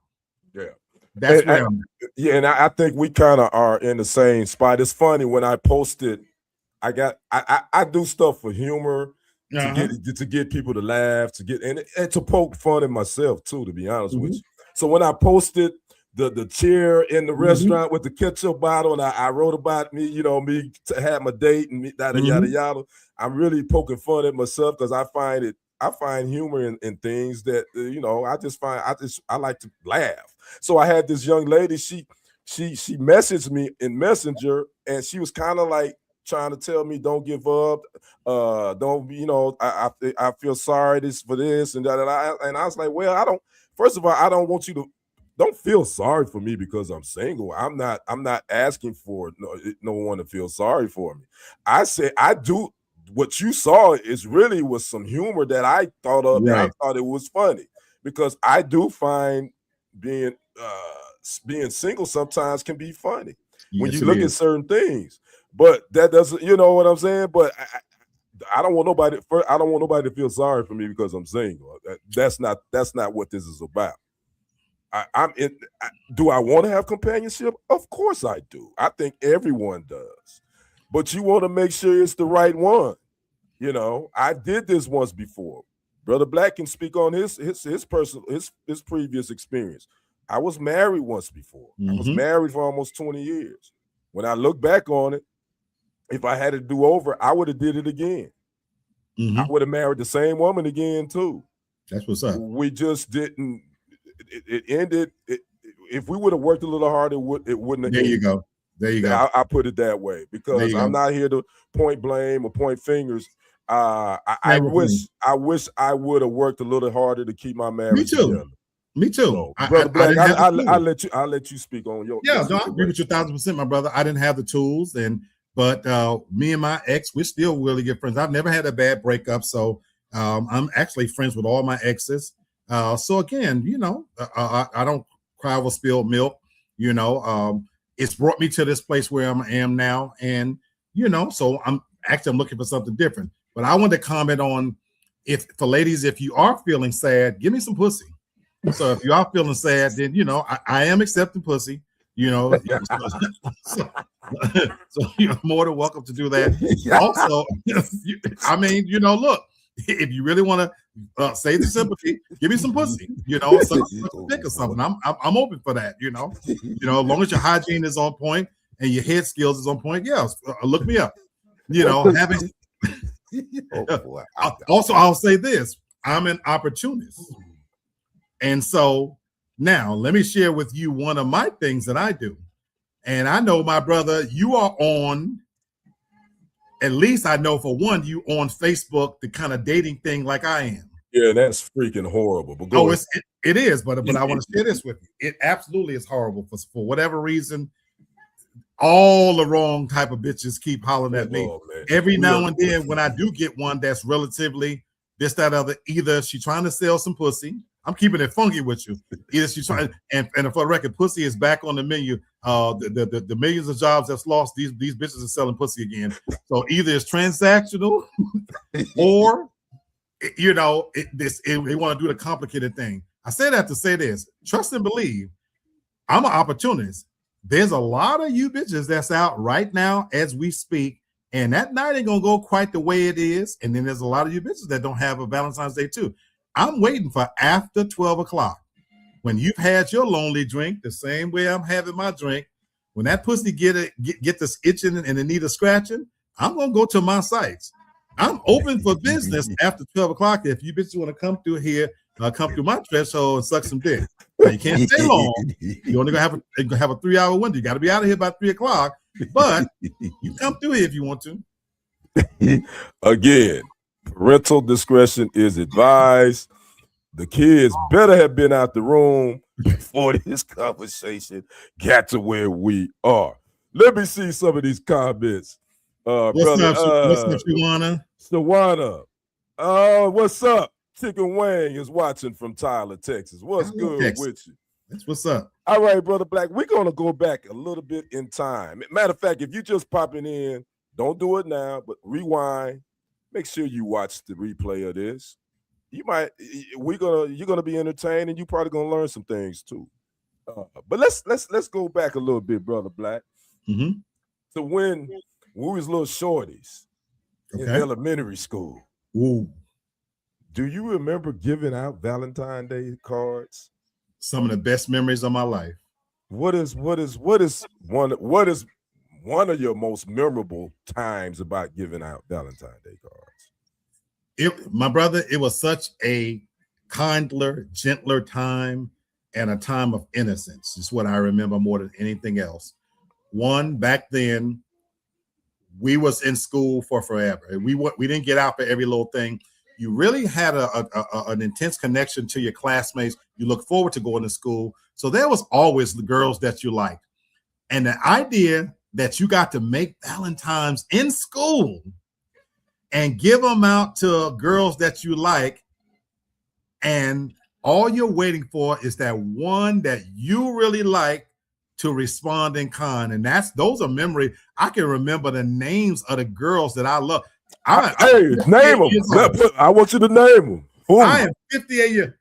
Yeah. That's where I'm at. Yeah, and I think we kind of are in the same spot. It's funny when I posted, I do stuff for humor to get people to laugh, to get and to poke fun at myself too, to be honest with you. So when I posted the chair in the restaurant with the ketchup bottle, and I wrote about me, me to have my date and yada yada yada. I'm really poking fun at myself because I find humor in things that I like to laugh. So I had this young lady, she messaged me in Messenger, and she was kind of like trying to tell me don't give up, don't I feel sorry for this and that, and I was like, well, first of all, I don't want you to don't feel sorry for me because I'm single. I'm not asking for no one to feel sorry for me. I say I do. What you saw was some humor that I thought of, and I thought it was funny because I do find being single sometimes can be funny when you look at certain things, but that doesn't, you know what I'm saying? But I don't want nobody. I don't want nobody to feel sorry for me because I'm single. That's not what this is about. Do I want to have companionship? Of course I do. I think everyone does. But you want to make sure it's the right one. I did this once before. Brother Black can speak on his previous experience. I was married once before. I was married for almost 20 years. When I look back on it, if I had to do over, I would have did it again. I would have married the same woman again too. That's what's up. We just didn't. It ended. If we would have worked a little harder, it wouldn't have. There you go. There you go. I put it that way because I'm not here to point blame or point fingers. I wish I would have worked a little harder to keep my marriage together. Me too. So, Brother Black, I'll let you speak on your. Yeah, no, I agree with you 1,000%, my brother. I didn't have the tools, but me and my ex, we're still really good friends. I've never had a bad breakup, so I'm actually friends with all my exes. So again, I don't cry over spilled milk. It's brought me to this place where I am now, and so I'm looking for something different. But I want to comment on for ladies, if you are feeling sad, give me some pussy. So if you are feeling sad, then I am accepting pussy. So you're more than welcome to do that. Also, look, if you really want to save the sympathy, give me some pussy. Some dick or something. I'm open for that. As long as your hygiene is on point and your head skills is on point. Yeah, look me up. Having. Also, I'll say this: I'm an opportunist, and so now let me share with you one of my things that I do. And I know, my brother, you are on. At least I know for one, you on Facebook, the kind of dating thing like I am. Yeah, that's freaking horrible. But it is, but I want to share this with you. It absolutely is horrible for whatever reason. All the wrong type of bitches keep hollering at me. Every now and then, when I do get one that's relatively this, that, other, either she's trying to sell some pussy. I'm keeping it funky with you. Either she's trying, and for the record, pussy is back on the menu. The millions of jobs that's lost, these bitches are selling pussy again. So either it's transactional, or they want to do the complicated thing. I say that to say this: trust and believe. I'm an opportunist. There's a lot of you bitches that's out right now as we speak, and that night ain't gonna go quite the way it is. And then there's a lot of you bitches that don't have a Valentine's Day too. I'm waiting for after 12 o'clock when you've had your lonely drink the same way I'm having my drink. When that pussy get this itching and in need of scratching, I'm gonna go to my sites. I'm open for business after 12 o'clock. If you bitches want to come through here, come through my threshold and suck some dick. Now, you can't stay long. You're only gonna have a 3-hour window. You got to be out of here by 3 o'clock. But you come through here if you want to. Again, parental discretion is advised. The kids better have been out the room before this conversation got to where we are. Let me see some of these comments. What's Brother up, Shawana? Shawana. What's up? Chicken Wang is watching from Tyler, Texas. What's good Texas. with you? That's what's up. All right, Brother Black, we're going to go back a little bit in time. Matter of fact, if you just popping in, don't do it now, but rewind. Make sure you watch the replay of this. You're gonna be entertained, and you're probably gonna learn some things too. But let's go back a little bit, Brother Black. Mm-hmm. To when we was little shorties in elementary school. Ooh. Do you remember giving out Valentine Day cards? Some of the best memories of my life. What is one of your most memorable times about giving out Valentine Day cards? My brother, it was such a kindler, gentler time and a time of innocence is what I remember more than anything else. One, back then, we was in school for forever. We didn't get out for every little thing. You really had an intense connection to your classmates. You look forward to going to school. So there was always the girls that you liked. And the idea that you got to make Valentines in school and give them out to girls that you like, and all you're waiting for is that one that you really like to respond in kind. And those are memories. I can remember the names of the girls that I love. Name them. I want you to name them. Ooh. I am 58 years.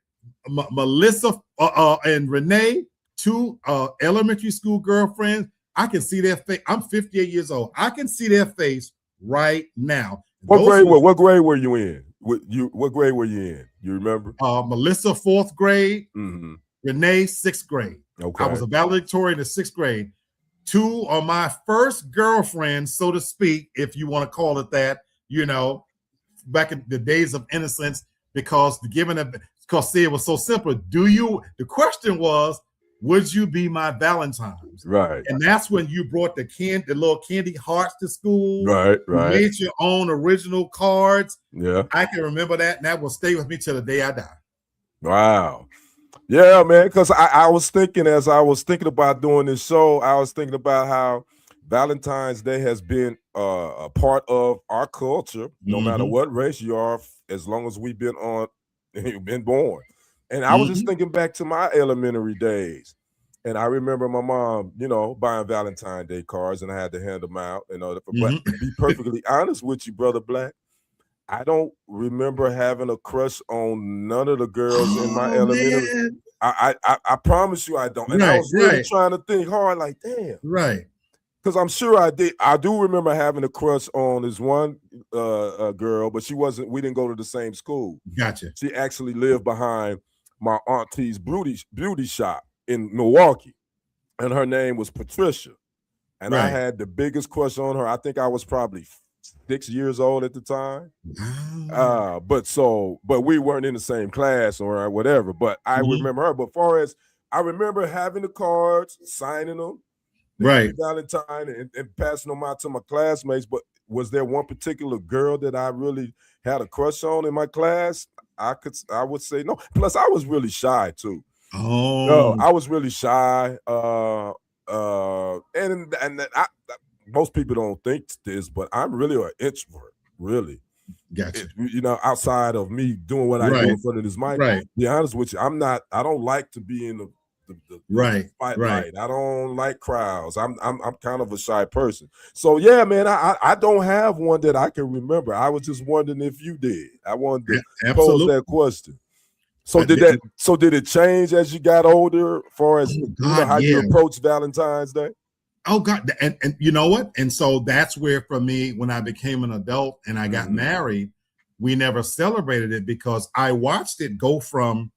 Melissa and Renee, two elementary school girlfriends. I can see their face. I'm 58 years old. I can see their face right now. What grade were you in? What grade were you in? You remember? Melissa, 4th grade. Mm-hmm. Renee, 6th grade. Okay. I was a valedictorian in 6th grade. Two of my first girlfriends, so to speak, if you want to call it that, back in the days of innocence, because it was so simple. The question was, would you be my Valentine's? Right. And that's when you brought the little candy hearts to school. Right. You made your own original cards. Yeah. I can remember that, and that will stay with me till the day I die. Wow. Yeah, man, because I was thinking, as I was thinking about doing this show, I was thinking about how Valentine's Day has been a part of our culture, no matter what race you are, as long as we've been born. And I was just thinking back to my elementary days. And I remember my mom, buying Valentine Day cards, and I had to hand them out. But to be perfectly honest with you, Brother Black, I don't remember having a crush on none of the girls in my elementary. I promise you I don't. And I was really trying to think hard, like, damn. Right. Because I'm sure I did. I do remember having a crush on this one girl, but we didn't go to the same school. Gotcha. She actually lived behind my auntie's beauty shop in Milwaukee. And her name was Patricia. And I had the biggest crush on her. I think I was probably 6 years old at the time. But we weren't in the same class or whatever. But I remember her. But far as I remember having the cards, signing them, Valentine, and passing them out to my classmates. But was there one particular girl that I really had a crush on in my class? I would say no. Plus, I was really shy too. I was really shy. Most people don't think this, but I'm really an introvert. Really. Gotcha. Outside of me doing what I do in front of this mic. Right. To be honest with you, I don't like to be in the spotlight. I don't like crowds. I'm kind of a shy person. So yeah, man, I don't have one that I can remember. I was just wondering if you did. I wanted to pose that question. So did it change as you got older, as far as how you approach Valentine's Day? Oh God. And you know what? And so that's where, for me, when I became an adult and I got married, we never celebrated it, because I watched it go from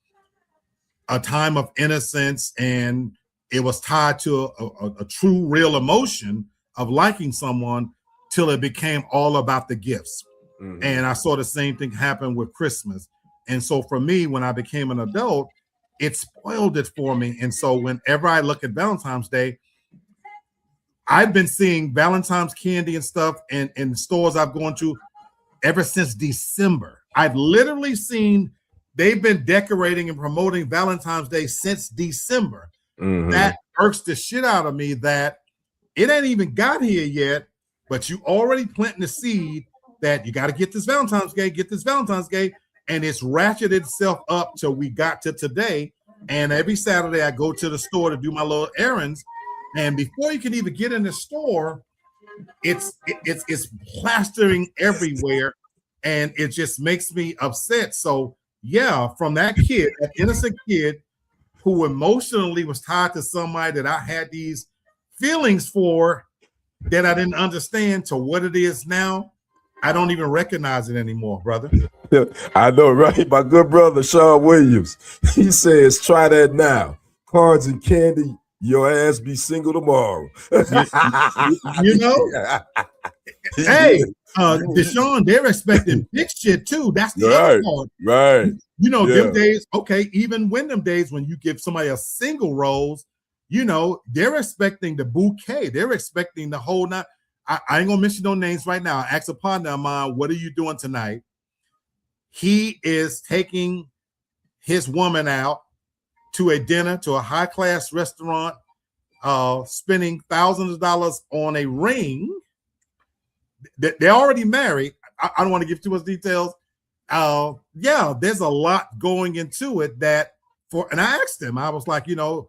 a time of innocence, and it was tied to a true, real emotion of liking someone, till it became all about the gifts. And I saw the same thing happen with Christmas. And so for me, when I became an adult, it spoiled it for me. And so whenever I look at Valentine's Day, I've been seeing Valentine's candy and stuff in stores I've gone to ever since December. I've literally seen they've been decorating and promoting Valentine's Day since December. That irks the shit out of me that it ain't even got here yet, but you already planting the seed that you got to get this Valentine's Day, and it's ratcheted itself up till we got to today. And every Saturday I go to the store to do my little errands, and before you can even get in the store, it's plastering everywhere, and it just makes me upset. So yeah, from that kid, that innocent kid who emotionally was tied to somebody that I had these feelings for that I didn't understand, to what it is now, I don't even recognize it anymore, brother. I know, right? My good brother, Sean Williams, he says, try that now. Cards and candy, your ass be single tomorrow. You know? Hey, Deshaun, they're expecting big shit too. That's the other part. Right. You know, them days, okay, even when them days when you give somebody a single rose, you know, they're expecting the bouquet. They're expecting the whole night. I ain't gonna mention no names right now. I asked a partner of mine, what are you doing tonight? He is taking his woman out to a dinner, to a high-class restaurant, spending thousands of dollars on a ring. They're already married. I don't want to give too much details. Yeah, there's a lot going into it that and I asked him, I was like, you know,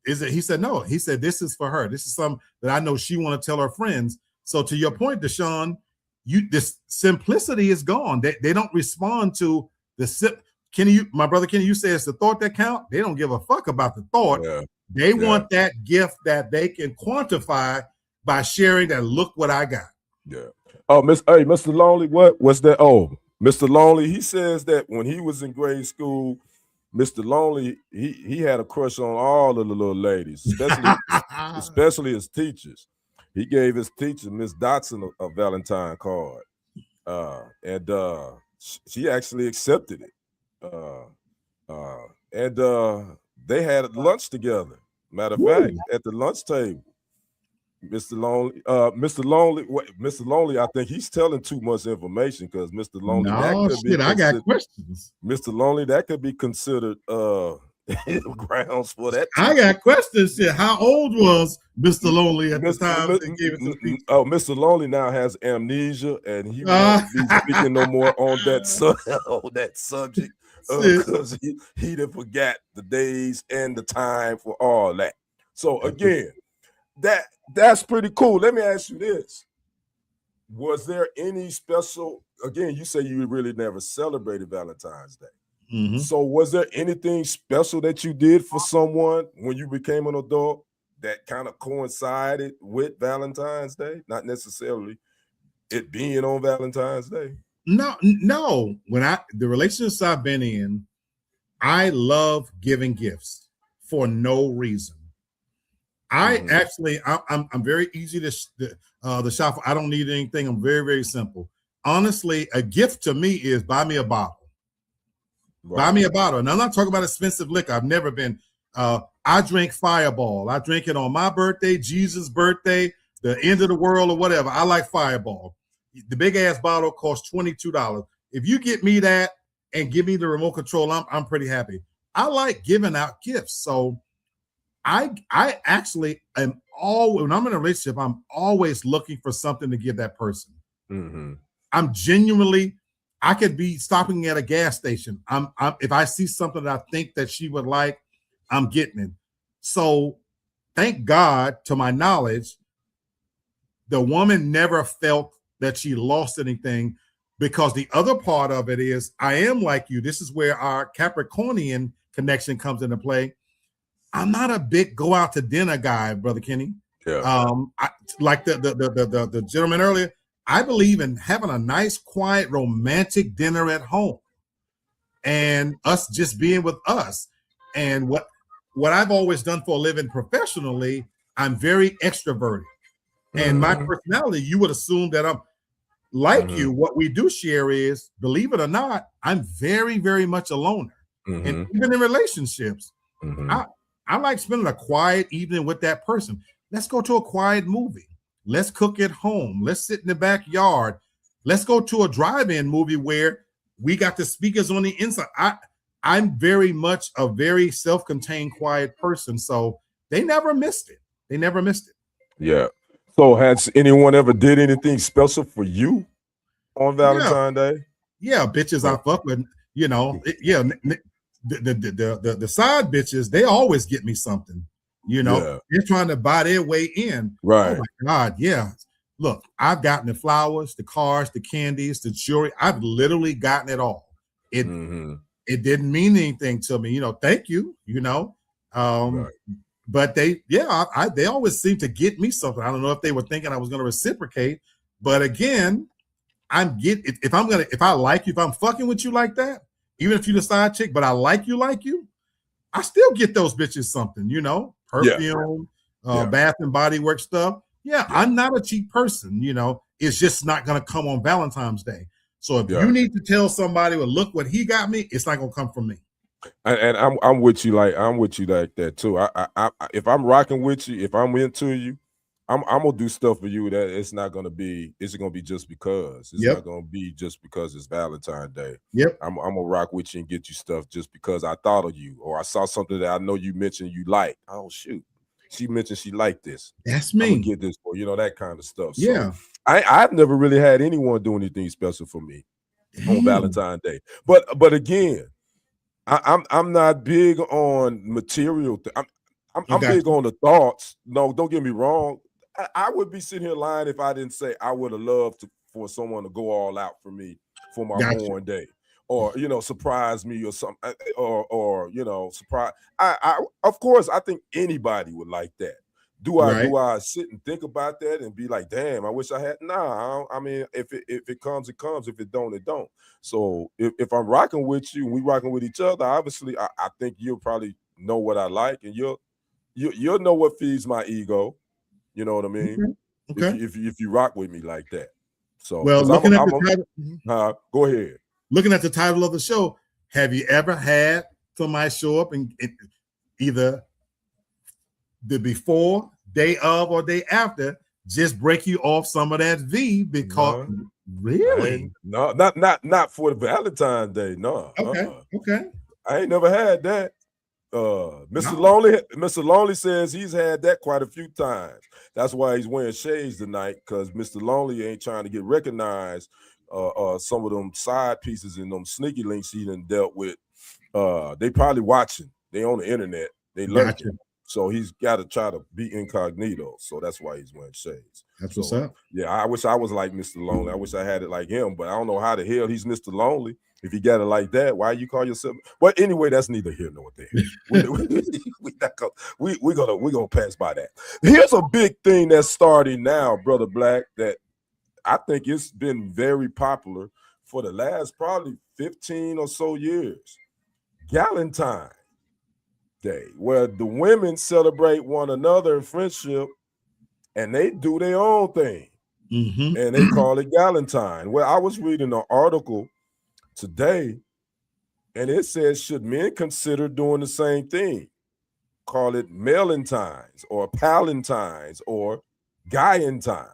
is it? He said, no. He said, this is for her. This is something that I know she want to tell her friends. So to your point, Deshaun, this simplicity is gone. They don't respond to the Kenny, my brother Kenny, you say it's the thought that count. They don't give a fuck about the thought. Yeah. They want that gift that they can quantify by sharing that, look what I got. Yeah. Oh, Mr. Lonely, what was that? Oh, Mr. Lonely, he says that when he was in grade school, Mr. Lonely, he had a crush on all of the little ladies, especially his teachers. He gave his teacher, Miss Dotson, a Valentine card, and she actually accepted it. And they had lunch together. Matter of fact, at the lunch table, Mr. Lonely, I think he's telling too much information, because Mr. Lonely, I got questions. Mr. Lonely, that could be considered grounds for that. I got questions. Shit. How old was Mr. Lonely at the time they gave it to the people? Oh, Mr. Lonely now has amnesia, and he won't be speaking no more on that subject, because he done forgot the days and the time for all that. So again, that's pretty cool. Let me ask you this. Was there any special, again, you say you really never celebrated Valentine's Day. So was there anything special that you did for someone when you became an adult that kind of coincided with Valentine's Day? Not necessarily it being on Valentine's Day. No. When the relationships I've been in, I love giving gifts for no reason. I'm very easy to shop. I don't need anything. I'm very, very simple. Honestly, a gift to me is buy me a bottle. Right. Buy me a bottle. And I'm not talking about expensive liquor. I've never been. I drink Fireball. I drink it on my birthday, Jesus' birthday, the end of the world, or whatever. I like Fireball. The big ass bottle costs $22. If you get me that and give me the remote control, I'm pretty happy. I like giving out gifts. So I actually am when I'm in a relationship, I'm always looking for something to give that person. I'm genuinely, I could be stopping at a gas station. If I see something that I think that she would like, I'm getting it. So thank God, to my knowledge, the woman never felt that she lost anything, because the other part of it is, I am like you. This is where our Capricornian connection comes into play. I'm not a big go out to dinner guy, Brother Kenny. Yeah. Like the gentleman earlier, I believe in having a nice, quiet, romantic dinner at home, and us just being with us. And what I've always done for a living professionally, I'm very extroverted. And my personality, you would assume that I'm like you. What we do share is, believe it or not, I'm very, very much a loner. And even in relationships, I like spending a quiet evening with that person. Let's go to a quiet movie. Let's cook at home. Let's sit in the backyard. Let's go to a drive-in movie where we got the speakers on the inside. I'm very much a very self-contained, quiet person. So they never missed it. They never missed it. Yeah. So has anyone ever did anything special for you on Yeah. Valentine's Day? Yeah. Bitches I Well, fuck with, the side bitches, they always get me something. yeah. They're trying to buy their way in. Oh Right. my God. Yeah. Look, I've gotten the flowers, the cars, the candies, the jewelry. I've literally gotten it all. It Mm-hmm. it didn't mean anything to me. Thank you. Right. But they always seem to get me something. I don't know if they were thinking I was going to reciprocate, but again, if I like you, if I'm fucking with you like that, even if you're the side chick, but I like you, I still get those bitches something, Yeah. perfume, Yeah. Bath and Body Works stuff. Yeah, I'm not a cheap person, it's just not gonna come on Valentine's Day. So if you need to tell somebody, well, look what he got me, it's not gonna come from me. And I'm with you like that too. I if I'm rocking with you, if I'm into you, I'm gonna do stuff for you that it's gonna be just because. It's not Yep. gonna be just because it's Valentine's Day. Yep. I'm gonna rock with you and get you stuff just because I thought of you or I saw something that I know you mentioned you like. Oh shoot. She mentioned she liked this. That's I'm gonna me. get this for that kind of stuff. Yeah. So I've never really had anyone do anything special for me on Valentine's Day. But again, I'm not big on material. I'm big on the thoughts. No, don't get me wrong. I would be sitting here lying if I didn't say I would have loved for someone to go all out for me for my born day, or surprise me or something, or surprise. I of course I think anybody would like that. Do I sit and think about that and be like, damn, I wish I had? Nah, I mean, if it comes, it comes. If it don't, it don't. So if I'm rocking with you and we rocking with each other, obviously I think you'll probably know what I like, and you'll know what feeds my ego. You know what I mean? Okay. If you rock with me like that. So well, looking at the title, go ahead. Looking at the title of the show, have you ever had somebody show up and either the before, day of, or day after just break you off some of that V because really? No, not for the Valentine's Day. No. Okay. I ain't never had that. Mr. Lonely says he's had that quite a few times. That's why he's wearing shades tonight, because Mr. Lonely ain't trying to get recognized. Some of them side pieces and them sneaky links he done dealt with. They probably watching. They on the internet. They lurking. So he's got to try to be incognito. So that's why he's wearing shades. That's what's up. Yeah, I wish I was like Mr. Lonely. I wish I had it like him, but I don't know how the hell he's Mr. Lonely. If you got it like that, why you call yourself? But anyway, that's neither here nor there. We're gonna pass by that. Here's a big thing that's starting now, Brother Black, that I think it's been very popular for the last probably 15 or so years. Valentine Day, where the women celebrate one another in friendship and they do their own thing. And they call it Valentine. Well, I was reading an article today and it says, should men consider doing the same thing? Call it Melentines or Palentines or Guyentines.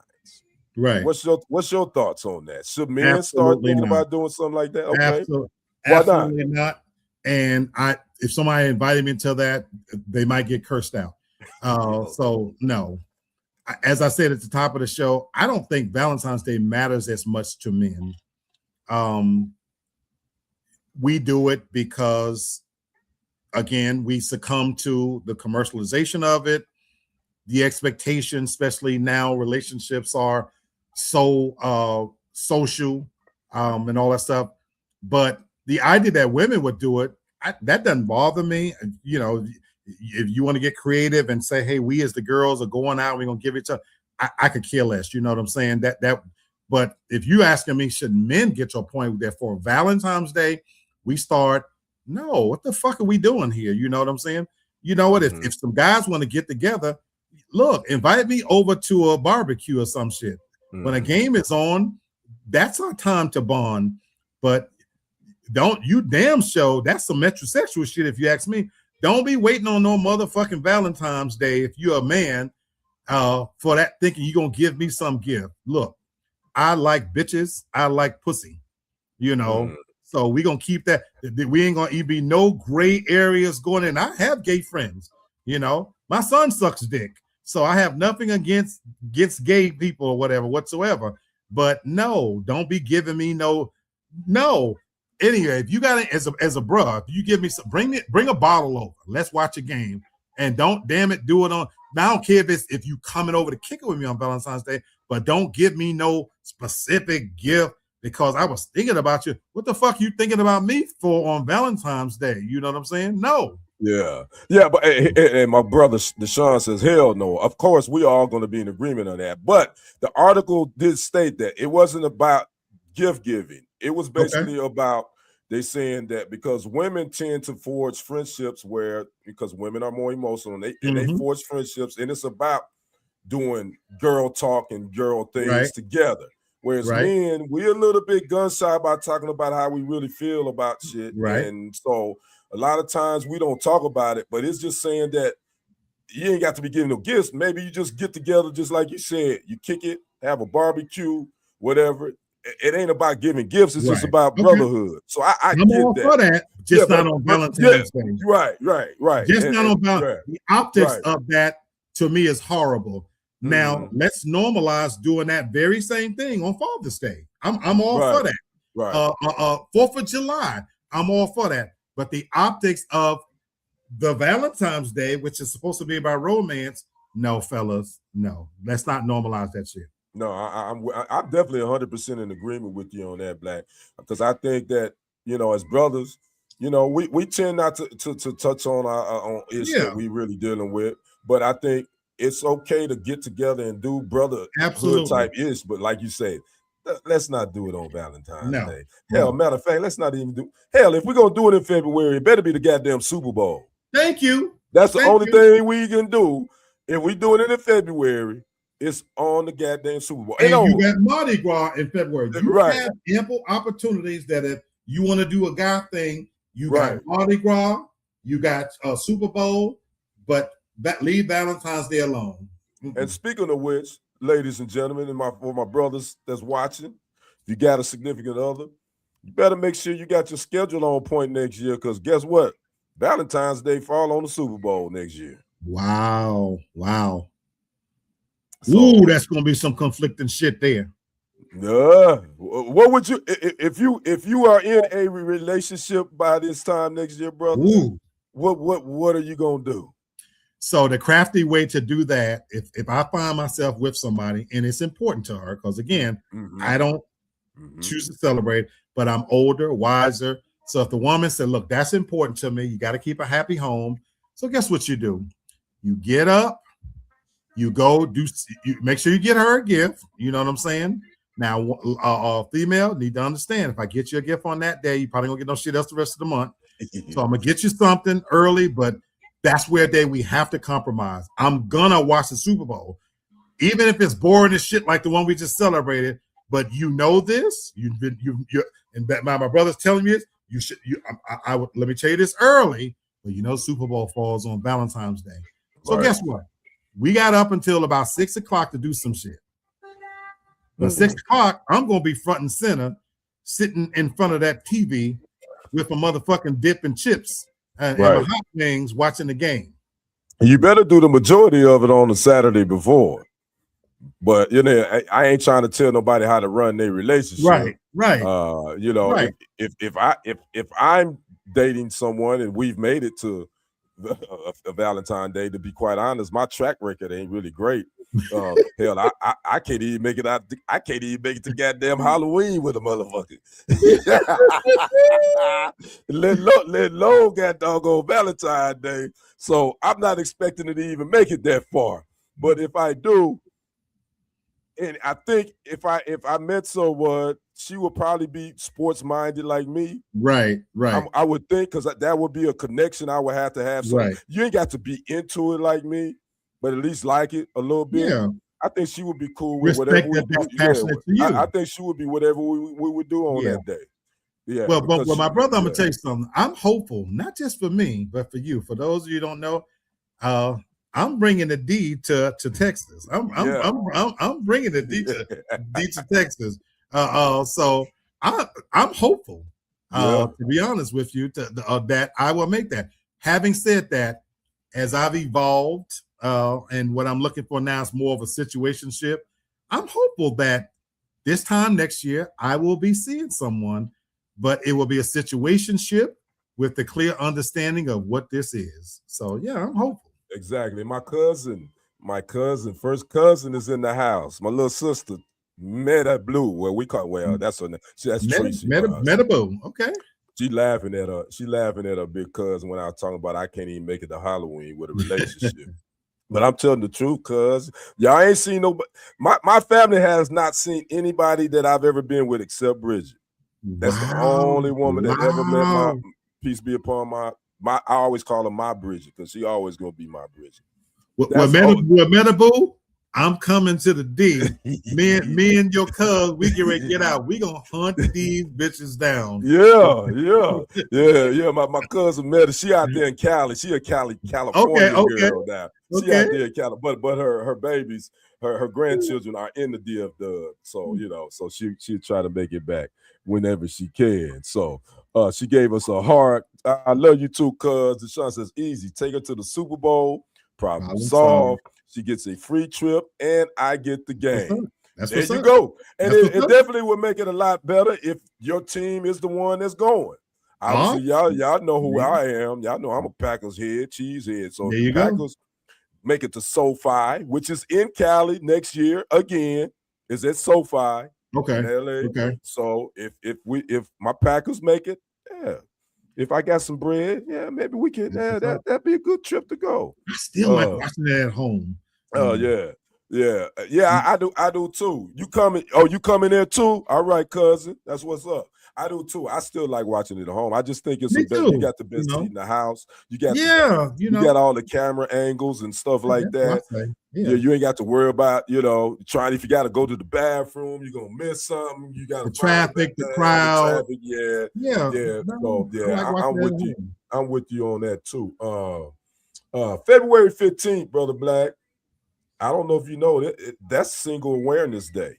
Right. What's your thoughts on that? Should men start thinking about doing something like that? Okay. Absolutely not. And if somebody invited me to that, they might get cursed out. So no. As I said at the top of the show, I don't think Valentine's Day matters as much to men. We do it because, again, we succumb to the commercialization of it, the expectation, especially now relationships are so social and all that stuff. But the idea that women would do it, that doesn't bother me. If you want to get creative and say, hey, we as the girls are going out, we're gonna give each other, I could care less. You know what I'm saying? But if you asking me, should men get to a point that for Valentine's Day we start? No, what the fuck are we doing here? You know what I'm saying? You know what? If some guys want to get together, look, invite me over to a barbecue or some shit. When a game is on, that's our time to bond. But don't you damn show, that's some metrosexual shit if you ask me. Don't be waiting on no motherfucking Valentine's Day if you're a man for that, thinking you're going to give me some gift. Look, I like bitches. I like pussy, So we're gonna keep that. We ain't gonna be no gray areas going in. I have gay friends, you know. My son sucks dick, so I have nothing against gay people or whatever whatsoever. But no, don't be giving me no. Anyway, if you got it as a bro, if you give me some, bring a bottle over. Let's watch a game, and don't damn it do it on. Now I don't care if you coming over to kick it with me on Valentine's Day, but don't give me no specific gift because I was thinking about you. What the fuck you thinking about me for on Valentine's Day? You know what I'm saying? No. Yeah, but and my brother Deshaun says, hell no. Of course, we are all going to be in agreement on that. But the article did state that it wasn't about gift giving. It was basically about they saying that because women tend to forge friendships because women are more emotional and they forge friendships, and it's about doing girl talk and girl things together. Whereas men, we're a little bit gun shy about talking about how we really feel about shit. And so a lot of times we don't talk about it, but it's just saying that you ain't got to be giving no gifts. Maybe you just get together, just like you said, you kick it, have a barbecue, whatever. It ain't about giving gifts. It's just about brotherhood. So I get all that. For that. Just not on Valentine's Day. Right. Just not on Valentine's Day. The optics of that to me is horrible. Now let's normalize doing that very same thing on Father's Day. I'm all for that. 4th of July, I'm all for that. But the optics of the Valentine's Day, which is supposed to be about romance, no, fellas, no. Let's not normalize that shit. No, I'm definitely 100% in agreement with you on that, Black, because I think that, you know, as brothers, you know, we tend not to touch on our issues that we really dealing with, but I think it's okay to get together and do brotherhood type ish. But like you said, let's not do it on Valentine's Day. Hell, matter of fact, let's not even do. Hell, if we're gonna do it in February, it better be the goddamn Super Bowl. Thank you. That's the only thing we can do. If we doing it in February, it's on the goddamn Super Bowl. And you got Mardi Gras in February. You have ample opportunities that if you want to do a guy thing, you got Mardi Gras, you got Super Bowl, but leave Valentine's Day alone. And speaking of which, ladies and gentlemen, and for my brothers that's watching, if you got a significant other, you better make sure you got your schedule on point next year, because guess what? Valentine's Day fall on the Super Bowl next year. Wow. So, ooh, that's gonna be some conflicting shit there. What would you if you are in a relationship by this time next year, brother? Ooh. What are you gonna do? So the crafty way to do that, if I find myself with somebody and it's important to her, because again, I don't choose to celebrate, but I'm older, wiser. So if the woman said, look, that's important to me, you got to keep a happy home. So guess what you do? You get up, you go you make sure you get her a gift. You know what I'm saying? Now, female need to understand, if I get you a gift on that day, you probably won't get no shit else the rest of the month. So I'm gonna get you something early, but that's where we have to compromise. I'm gonna watch the Super Bowl, even if it's boring as shit like the one we just celebrated. But you know this, and my brother's telling me this. You should. I would let me tell you this early, but you know Super Bowl falls on Valentine's Day. So guess what? We got up until about 6 o'clock to do some shit. But 6 o'clock, I'm gonna be front and center, sitting in front of that TV with a motherfucking dip and chips and my hot wings, watching the game. You better do the majority of it on the Saturday before. But you know, I ain't trying to tell nobody how to run their relationship. Right. You know, if I'm dating someone and we've made it to a Valentine's Day, to be quite honest, my track record ain't really great. Hell, I can't even make it out. I can't even make it to goddamn Halloween with a motherfucker. let alone got doggone Valentine's Day. So I'm not expecting it to even make it that far. But if I do, and I think if I met someone, she would probably be sports minded like me. Right. I would think, because that would be a connection I would have to have. So you ain't got to be into it like me, but at least like it a little bit. Yeah. I think she would be cool with whatever I think she would be whatever we would do on that day. Yeah. Well, but my brother, I'm gonna tell you something. I'm hopeful, not just for me, but for you. For those of you who don't know, I'm bringing the D to Texas. I'm bringing the D to Texas. So I'm hopeful. Yeah. To be honest with you, that I will make that. Having said that, as I've evolved, and what I'm looking for now is more of a situationship, I'm hopeful that this time next year I will be seeing someone, but it will be a situationship with the clear understanding of what this is. So yeah, I'm hopeful. Exactly. First cousin is in the house. My little sister, Meta Blue, well, we call that's her name. That's Tracy. Metaboo. Okay. She laughing at her big cousin when I was talking about I can't even make it to Halloween with a relationship. But I'm telling the truth, cuz y'all ain't seen nobody. My family has not seen anybody that I've ever been with except Bridget. That's the only woman that ever met my, peace be upon my I always call her my Bridget because she always gonna be my Bridget. Well, Metaboo, I'm coming to the D. me and your cuz, we get ready to get out. We gonna hunt these bitches down. Yeah. My cousin Meta, she out there in Cali. She a California girl now. She out there in Cali, but her babies, her grandchildren are in the DFW. So so she'll try to make it back whenever she can. So she gave us a heart. I love you too, cuz. Deshaun says easy. Take her to the Super Bowl. Problem solved. She gets a free trip, and I get the game. There you go. And it definitely would make it a lot better if your team is the one that's going. Obviously, y'all know who I am. Y'all know I'm a Packers head, cheese head. So the Packers make it to SoFi, which is in Cali next year again. Is at SoFi in LA. Okay. So if my Packers make it, yeah. If I got some bread, yeah, maybe we can. That'd be a good trip to go. I still like watching it at home. Oh yeah. I do too. You coming? Oh, you coming there too? All right, cousin. That's what's up. I do too. I still like watching it at home. I just think it's the best. You got the best seat in the house. You got you got all the camera angles and stuff like that. Yeah, you ain't got to worry about trying. If you got to go to the bathroom, you're gonna miss something. You got the traffic, the crowd. I'm with you. I'm with you on that too. February 15th, Brother Black. I don't know if you know that's Single Awareness Day.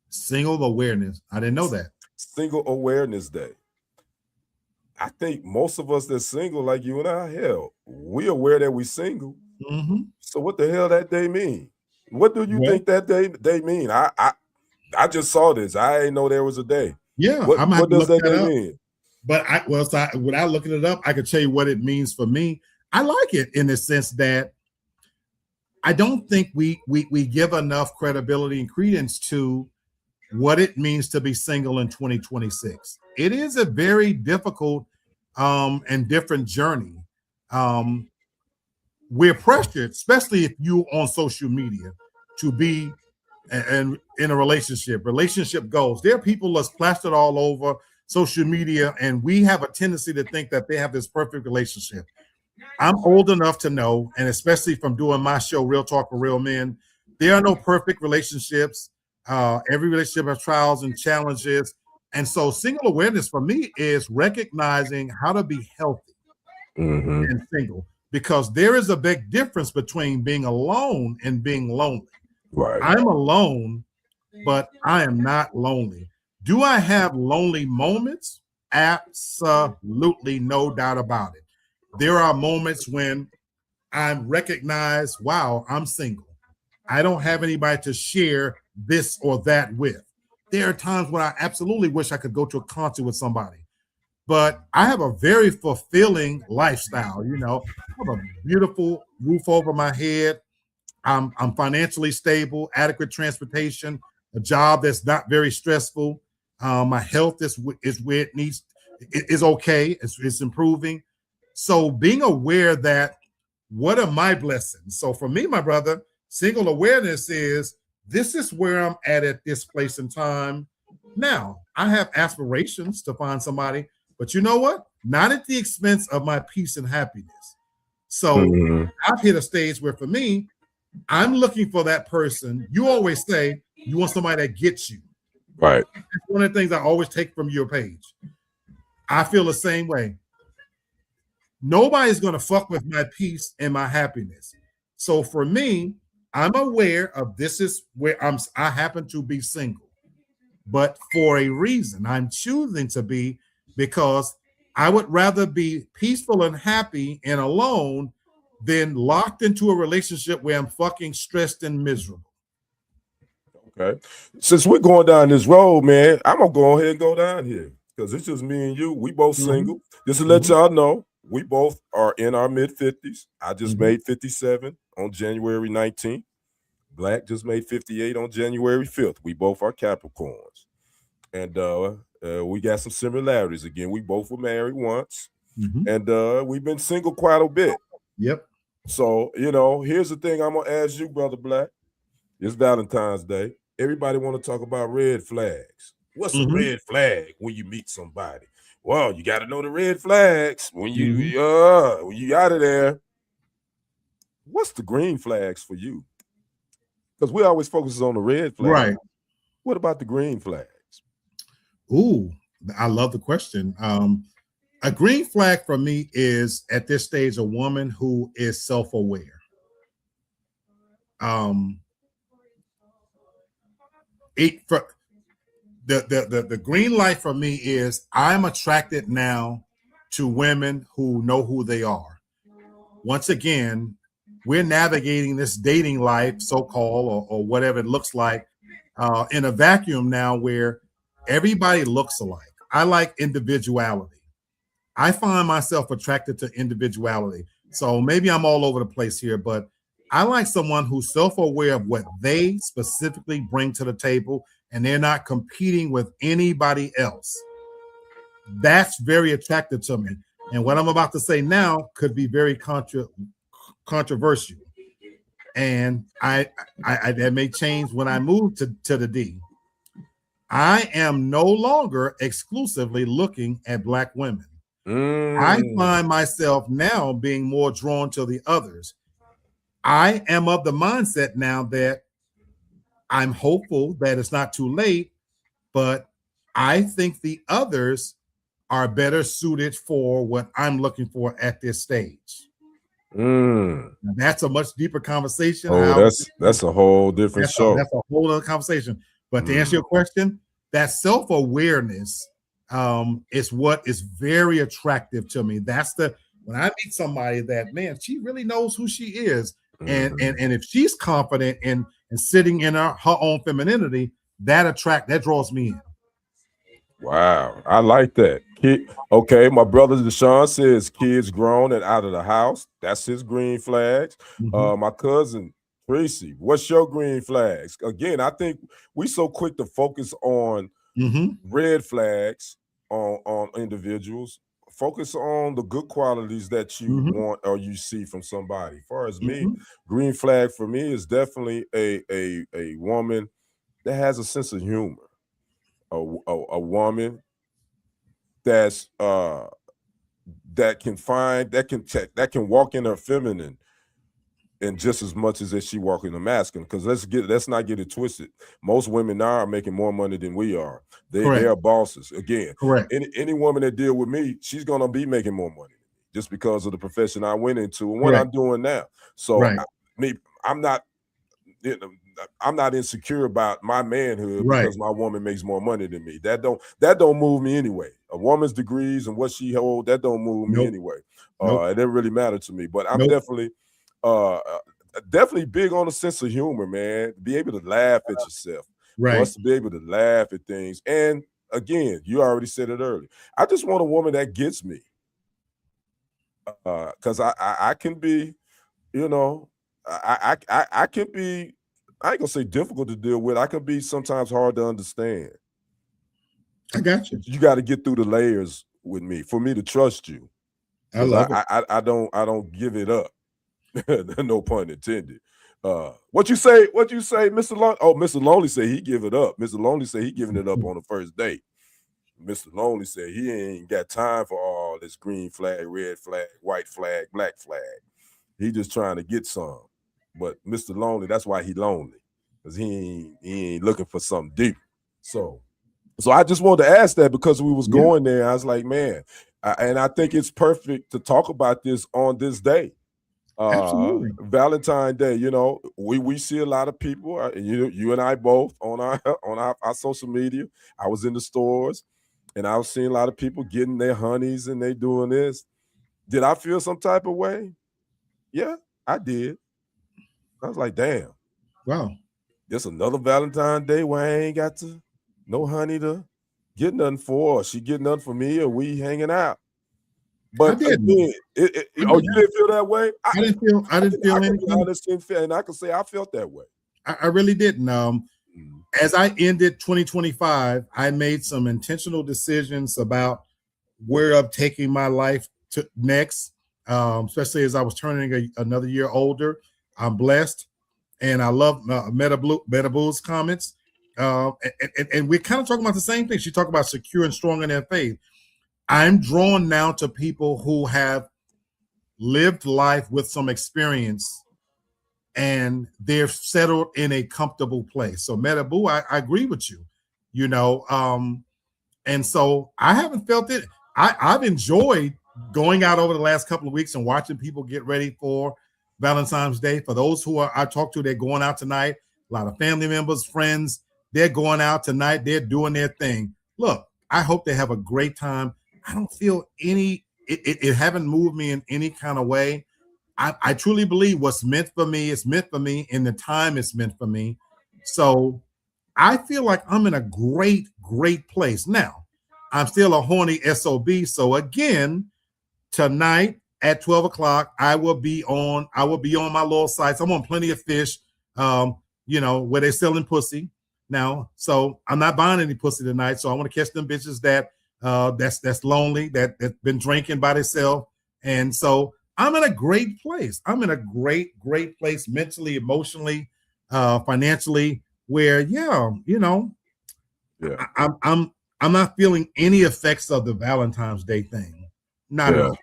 Single awareness. I didn't know that. Single Awareness Day. I think most of us that's single, like you and I, hell, we aware that we single. Mm-hmm. So what the hell that day mean? What do you think that day mean? I just saw this. I didn't know there was a day. Yeah, what does that day mean? But without looking it up, I can tell you what it means for me. I like it in the sense that I don't think we give enough credibility and credence to what it means to be single in 2026. It is a very difficult and different journey. We're pressured, especially if you're on social media, to be in a relationship goals. There are people that's plastered all over social media, and we have a tendency to think that they have this perfect relationship. I'm old enough to know, and especially from doing my show, Real Talk for Real Men, there are no perfect relationships. Every relationship has trials and challenges. And so single awareness for me is recognizing how to be healthy and single, because there is a big difference between being alone and being lonely. Right. I'm alone, but I am not lonely. Do I have lonely moments? Absolutely, no doubt about it. There are moments when I recognize, wow, I'm single. I don't have anybody to share this or that with. There are times when I absolutely wish I could go to a concert with somebody, but I have a very fulfilling lifestyle. I have a beautiful roof over my head. I'm financially stable, adequate transportation, a job that's not very stressful. My health is where it needs, is okay. It's improving. So being aware that what are my blessings? So for me, my brother, single awareness is this is where I'm at this place in time. Now, I have aspirations to find somebody, but you know what? Not at the expense of my peace and happiness. So I've hit a stage where for me, I'm looking for that person. You always say you want somebody that gets you. Right. That's one of the things I always take from your page. I feel the same way. Nobody's going to fuck with my peace and my happiness. So for me, I'm aware of this is where I happen to be single, but for a reason. I'm choosing to be because I would rather be peaceful and happy and alone than locked into a relationship where I'm fucking stressed and miserable. Okay. Since we're going down this road, man, I'm gonna go ahead and go down here because it's just me and you. We both single. Just to let y'all know, we both are in our mid-50s. I just made 57 on January 19th. Black just made 58 on January 5th. We both are Capricorns. And we got some similarities. Again, we both were married once. And we've been single quite a bit. Yep. So, here's the thing I'm gonna ask you, Brother Black. It's Valentine's Day. Everybody want to talk about red flags. What's a red flag when you meet somebody? Well, you got to know the red flags when you out of there. What's the green flags for you? Because we always focus on the red flags. Right. What about the green flags? Ooh, I love the question. A green flag for me is at this stage a woman who is self-aware. The green light for me is I'm attracted now to women who know who they are. Once again, we're navigating this dating life, so-called, or whatever it looks like, in a vacuum now where everybody looks alike. I like individuality. I find myself attracted to individuality. So maybe I'm all over the place here, but I like someone who's self-aware of what they specifically bring to the table and they're not competing with anybody else. That's very attractive to me. And what I'm about to say now could be very controversial. And I that may change when I move to the D. I am no longer exclusively looking at Black women. I find myself now being more drawn to the others. I am of the mindset now that I'm hopeful that it's not too late, but I think the others are better suited for what I'm looking for at this stage. That's a much deeper conversation. Oh, that's a whole different show. That's a whole other conversation. But to answer your question, that self-awareness is what is very attracactive to me. That's when I meet somebody that, man, she really knows who she is. And if she's confident in sitting in her own femininity, that draws me in. Wow, I like that. Okay, my brother Deshaun says kids grown and out of the house. That's his green flags. My cousin Tracy, what's your green flags? Again, I think we so quick to focus on red flags on individuals. Focus on the good qualities that you want or you see from somebody. As far as me, green flag for me is definitely a woman that has a sense of humor. A woman that's that can walk in her feminine and just as much as she walk in the masculine. Because let's not get it twisted. Most women now are making more money than we are. They are bosses. Again, any woman that deal with me, she's gonna be making more money just because of the profession I went into and what I'm doing now. So I'm not insecure about my manhood because my woman makes more money than me. That don't move me anyway. A woman's degrees and what she hold, that don't move me anyway. It didn't really matter to me. But I'm definitely big on a sense of humor, man. Be able to laugh at yourself. For us to be able to laugh at things. And again, you already said it earlier. I just want a woman that gets me. Because I can be, I can be, I ain't gonna say difficult to deal with. I can be sometimes hard to understand. I got you. You got to get through the layers with me for me to trust you. I love it. I don't give it up. No pun intended. What you say, Mr. Lonely? Oh, Mr. Lonely said he give it up. Mr. Lonely said he giving it up on the first date. Mr. Lonely said he ain't got time for all this green flag, red flag, white flag, black flag. He just trying to get some. But Mr. Lonely, that's why he lonely. Because he ain't looking for something deep. So I just wanted to ask that because we was going there. I was like, man, and I think it's perfect to talk about this on this day. Valentine Day, we see a lot of people, you and I both on our social media. I was in the stores. and I was seeing a lot of people getting their honeys and they doing this. Did I feel some type of way? Yeah, I did. I was like, damn, Wow. this another Valentine Day where I ain't got to no honey to get nothing for, or she get nothing for me, or we hanging out. I But didn't. again, I oh, you didn't. didn't feel that way? I didn't feel. I didn't feel I can be anything. honest and I can say I felt that way. I really didn't. Mhm. As I ended 2025, I made some intentional decisions about where I'm taking my life to next, especially as I was turning another year older. I'm blessed, and I love Meta Boo's comments. And we're kind of talking about the same thing. She talked about secure and strong in their faith. I'm drawn now to people who have lived life with some experience and they're settled in a comfortable place. So Meta Boo, I agree with you, you know. And so I haven't felt it. I've enjoyed going out over the last couple of weeks and watching people get ready for Valentine's Day. For those who I talked to, they're going out tonight. A lot of family members, friends, they're going out tonight. They're doing their thing. Look, I hope they have a great time. I don't feel it haven't moved me in any kind of way. I truly believe what's meant for me is meant for me, and the time is meant for me. So I feel like I'm in a great, great place. Now, I'm still a horny SOB. So again, tonight at 12 o'clock, I will be on my little sites. I'm on Plenty of Fish, where they're selling pussy now. So I'm not buying any pussy tonight. So I want to catch them bitches that's lonely, that's been drinking by themselves. And so I'm in a great place. I'm in a great, great place mentally, emotionally, financially, where I'm not feeling any effects of the Valentine's Day thing. Not at all.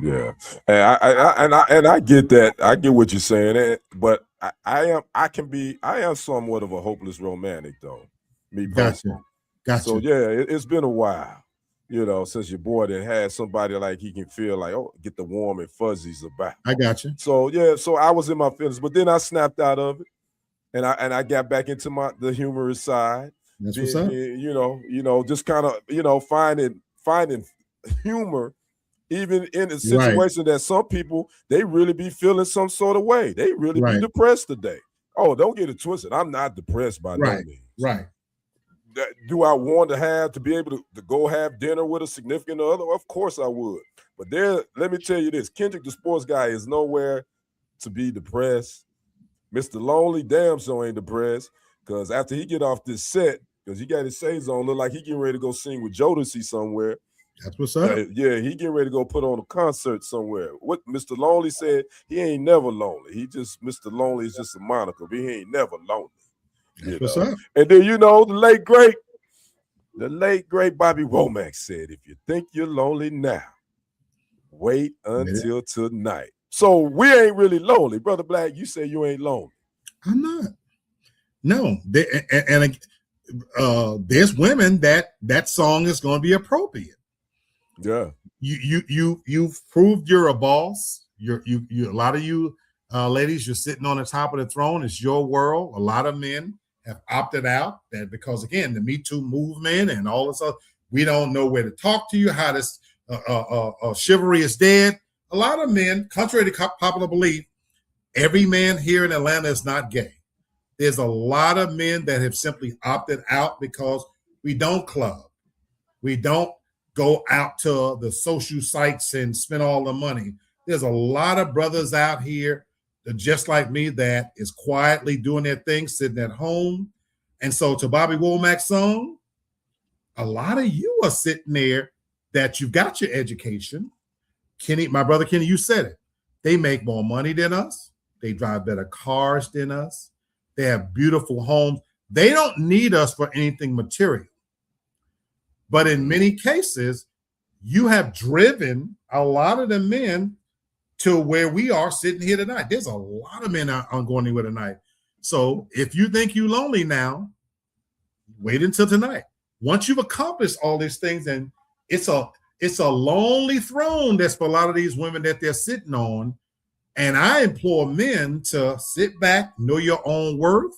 Yeah, and I get that. I get what you're saying, but I am somewhat of a hopeless romantic, though. Me personally. Gotcha. So yeah, it's been a while, since your boy done had somebody like he can feel like, oh, get the warm and fuzzies about. I got you. So yeah, so I was in my feelings, but then I snapped out of it, and I got back into the humorous side. That's what's up. Just kind of finding humor even in a situation that some people, they really be feeling some sort of way. They really be depressed today. Oh, don't get it twisted. I'm not depressed by no means. Right. Do I want to be able to go have dinner with a significant other? Of course I would. But let me tell you this, Kendrick the sports guy is nowhere to be depressed. Mr. Lonely damn so ain't depressed, because after he get off this set, because he got his shades on, look like he getting ready to go sing with Jodeci somewhere. That's what's up. Yeah, he getting ready to go put on a concert somewhere. What Mr. Lonely said, he ain't never lonely. Mr. Lonely is just a moniker, but he ain't never lonely. That's what's up. And then the late great Bobby Womack said, if you think you're lonely now, wait until tonight. So we ain't really lonely. Brother Black, you say you ain't lonely. I'm not. No. There's women that song is going to be appropriate. Yeah. You've proved you're a boss. You a lot of you ladies, you're sitting on the top of the throne. It's your world. A lot of men have opted out because again, the Me Too movement and all this other, we don't know where to talk to you, how this chivalry is dead. A lot of men, contrary to popular belief, every man here in Atlanta is not gay. There's a lot of men that have simply opted out because we don't club. We don't go out to the social sites and spend all the money. There's a lot of brothers out here that just like me that is quietly doing their thing, sitting at home. And so to Bobby Womack's song, a lot of you are sitting there that you've got your education. Kenny, my brother Kenny, you said it. They make more money than us. They drive better cars than us. They have beautiful homes. They don't need us for anything material. But in many cases, you have driven a lot of the men to where we are sitting here tonight. There's a lot of men I'm going anywhere tonight. So if you think you're lonely now, wait until tonight. Once you've accomplished all these things, and it's a lonely throne that's for a lot of these women that they're sitting on. And I implore men to sit back, know your own worth,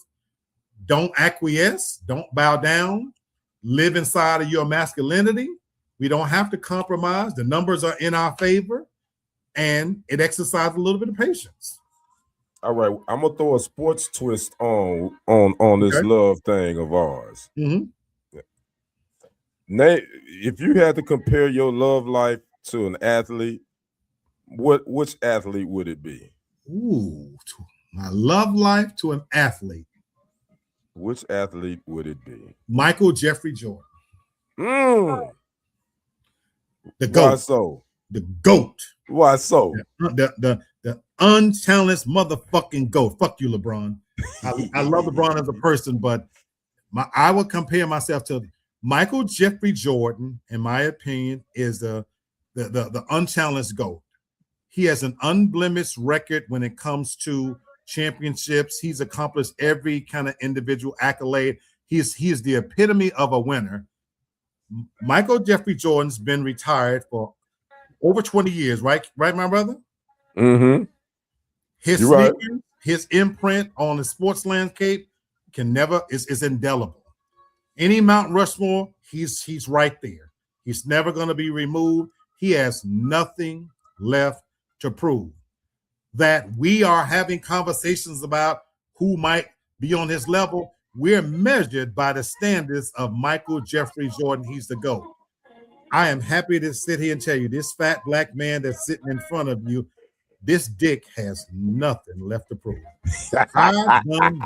don't acquiesce, don't bow down, live inside of your masculinity. We don't have to compromise. The numbers are in our favor, and it exercises a little bit of patience. All right, I'm gonna throw a sports twist on this love thing of ours. Mm-hmm. Nate, if you had to compare your love life to an athlete, which athlete would it be? Ooh, my love life to an athlete. Which athlete would it be? Michael Jeffrey Jordan. The GOAT. Why so? The GOAT. Why so? The unchallenged motherfucking GOAT. Fuck you, LeBron. I love LeBron as a person, but I would compare myself to Michael Jeffrey Jordan, in my opinion, is the unchallenged GOAT. He has an unblemished record when it comes to championships. He's accomplished every kind of individual accolade. He is the epitome of a winner. Michael Jeffrey Jordan's been retired for over 20 years, right, my brother? Mm-hmm. His sneakers, his imprint on the sports landscape is indelible. Any Mount Rushmore, he's right there. He's never going to be removed. He has nothing left to prove. That we are having conversations about who might be on his level. We're measured by the standards of Michael Jeffrey Jordan. He's the GOAT. I am happy to sit here and tell you, this fat black man that's sitting in front of you, this dick has nothing left to prove. I've done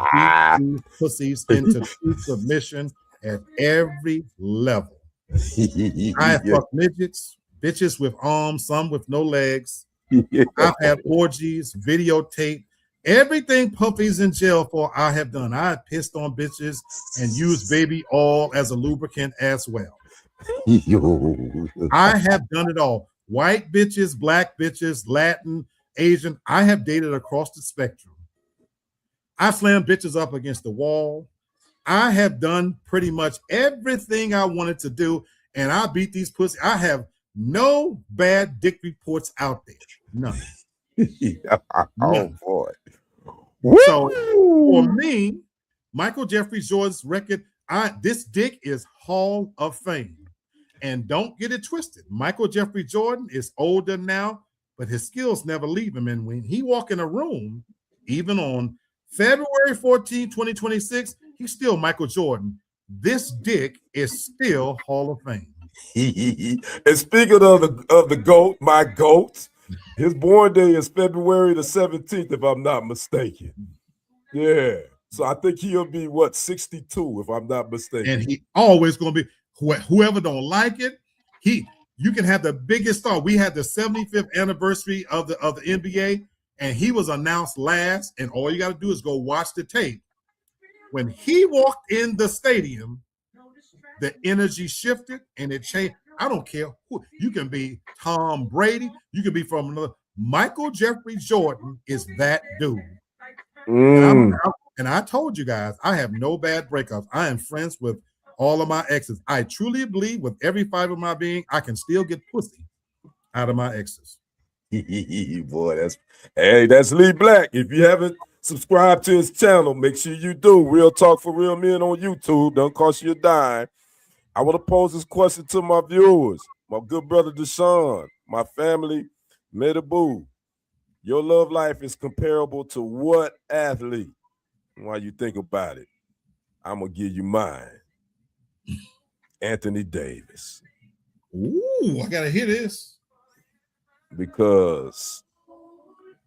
beat these pussies into true submission at every level. I have fucked midgets, bitches with arms, some with no legs. I've had orgies, videotape, everything Puffy's in jail for. I have done. I have pissed on bitches and used baby oil as a lubricant as well. I have done it all. White bitches, black bitches, Latin, Asian. I have dated across the spectrum. I slammed bitches up against the wall. I have done pretty much everything I wanted to do, and I beat these pussies. I have no bad dick reports out there. None. Oh boy. So for me, Michael Jeffrey Jordan's record, this dick is Hall of Fame. And don't get it twisted. Michael Jeffrey Jordan is older now, but his skills never leave him. And when he walk in a room, even on February 14, 2026, he's still Michael Jordan. This dick is still Hall of Fame. And speaking of the GOAT, my GOAT, his born day is February the 17th, if I'm not mistaken. Yeah. So I think he'll be 62, if I'm not mistaken. And he always gonna be whoever don't like it, you can have the biggest star. We had the 75th anniversary of the NBA, and he was announced last, and all you got to do is go watch the tape. When he walked in the stadium, the energy shifted and it changed. I don't care who you can be. Tom Brady, you can be from another. Michael Jeffrey Jordan is that dude. And I told you guys, I have no bad breakups. I am friends with all of my exes. I truly believe with every fiber of my being, I can still get pussy out of my exes. Boy, that's Lee Black. If you haven't subscribed to his channel, make sure you do. Real Talk for Real Men on YouTube. Don't cost you a dime. I want to pose this question to my viewers. My good brother Deshaun, my family, Medaboo. Your love life is comparable to what athlete? While you think about it, I'm going to give you mine. Anthony Davis. Ooh, I got to hear this. Because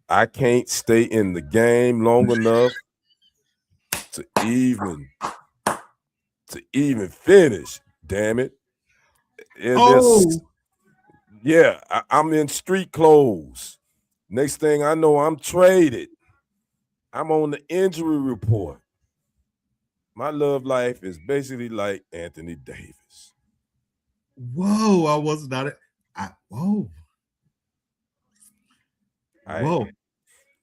I can't stay in the game long enough to even finish, damn it. Yeah, I'm in street clothes. Next thing I know, I'm traded. I'm on the injury report. My love life is basically like Anthony Davis. Whoa, I was not it. Whoa. Whoa.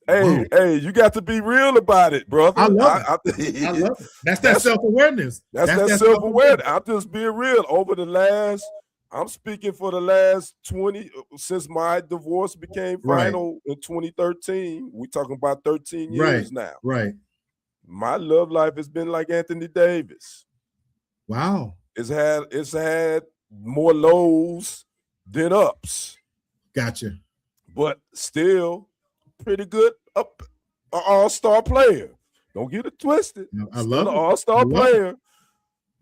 Hey, you got to be real about it, brother. I love it. I love it. That's that self-awareness. That's that self-awareness. I'm just being real. I'm speaking for the last 20, since my divorce became final in 2013. We're talking about 13 years now. Right. My love life has been like Anthony Davis. Wow. it's had more lows than ups, Gotcha. but still pretty good up an all-star player. Don't get it twisted. I Still love an it. I all-star love it. player,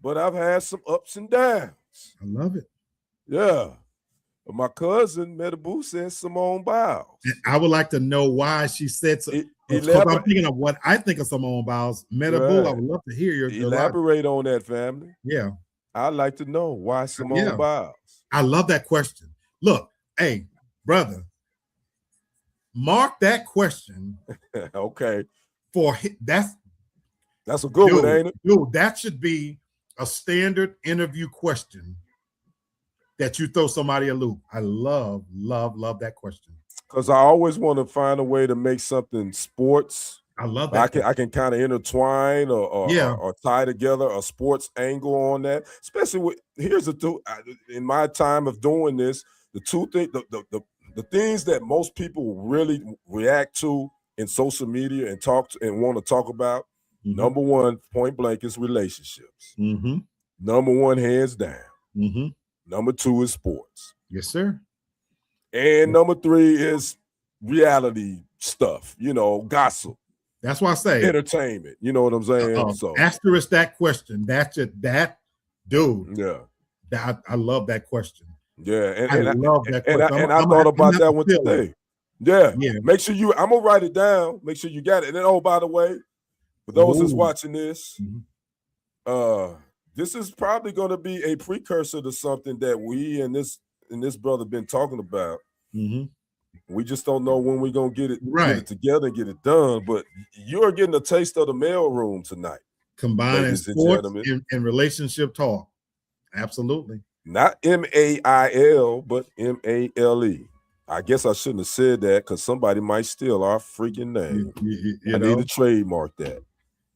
but I've had some ups and downs. I love it. Yeah. But my cousin Metabu said Simone Biles. And I would like to know why she said so. Because I'm thinking of what I think of Simone Biles. Metabu, Right. I would love to hear your elaborate on that, family. Yeah. I'd like to know why Simone Biles. I love that question. Look, hey, brother, mark that question. Okay. For that's a good one, ain't it? Dude, that should be a standard interview question that you throw somebody a loop. I love that question. Because I always want to find a way to make something sports. I love that. I can kind of intertwine or tie together a sports angle on that. Especially with here's the two. In my time of doing this, the two things, the things that most people really react to in social media and want to talk about. Mm-hmm. Number one, point blank, is relationships. Mm-hmm. Number one, hands down. Mm-hmm. Number two is sports. Yes, sir. And number three is reality stuff, gossip. That's why I say entertainment. You know what I'm saying? So asterisk that question. That dude. Yeah. I love that question. Yeah. And I love that question. And I thought about that one today. Yeah. Make sure I'm gonna write it down. Make sure you got it. And then, by the way, for those that's watching this, this is probably gonna be a precursor to something that we and this brother been talking about. Mm-hmm. We just don't know when we're gonna get it together and get it done. But you're getting a taste of the mail room tonight. Combining sports and relationship talk. Absolutely. Not MAIL, but MALE. I guess I shouldn't have said that because somebody might steal our freaking name. I need to trademark that.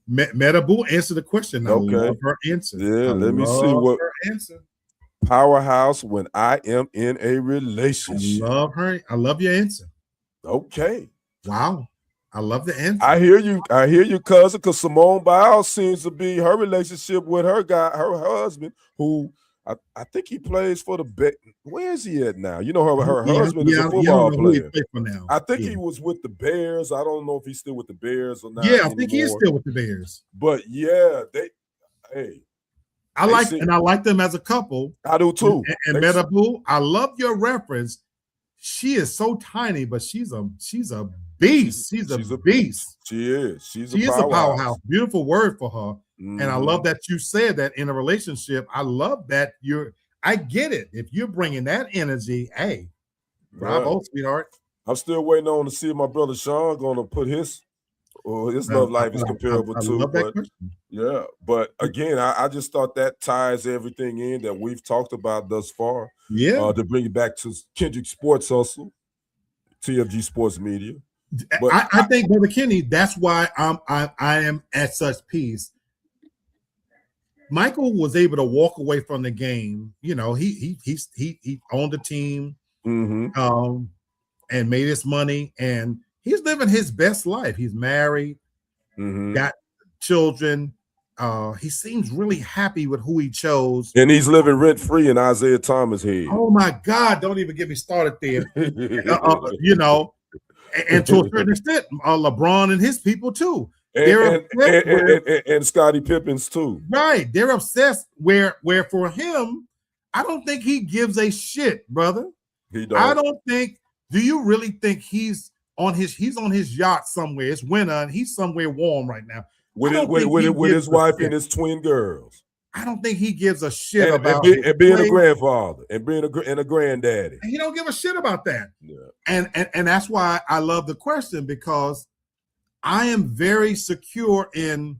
Metabu, answer the question. I love her answer. Yeah, let me see what her answer. Powerhouse when I am in a relationship. I love her. I love your answer. Okay. Wow. I love the answer. I hear you, cousin, because Simone Biles seems to be her relationship with her husband, who I think he plays for the where is he at now? Her husband is a football player. I think he was with the Bears. I don't know if he's still with the Bears or not. Yeah, I think he is still with the Bears. But I like them as a couple. I do too. And Metabu, I love your reference. She is so tiny, but she's a beast. She's a beast. She is. She's a powerhouse. Beautiful word for her. Mm-hmm. And I love that you said that in a relationship. I love that I get it. If you're bringing that energy, hey, bravo, sweetheart. I'm still waiting on to see if my brother Sean going to put his love life is comparable to. Yeah, but again, I just thought that ties everything in that we've talked about thus far. Yeah, to bring it back to Kendrick Sports Hustle, TFG Sports Media. But I think, Brother Kenny, that's why I am at such peace. Michael was able to walk away from the game. He owned the team, mm-hmm. And made his money, and he's living his best life. He's married, mm-hmm. got children. He seems really happy with who he chose, and he's living rent free in Isaiah Thomas' head. Oh my God! Don't even get me started there. And to a certain extent, LeBron and his people too. And Scottie Pippins too. Right. They're obsessed where for him, I don't think he gives a shit, brother. He don't. I don't think, do you really think he's on his yacht somewhere? It's winter and he's somewhere warm right now. With his wife and his twin girls. I don't think he gives a shit about being a grandfather and being a granddaddy. And he don't give a shit about that. Yeah. And that's why I love the question, because I am very secure in,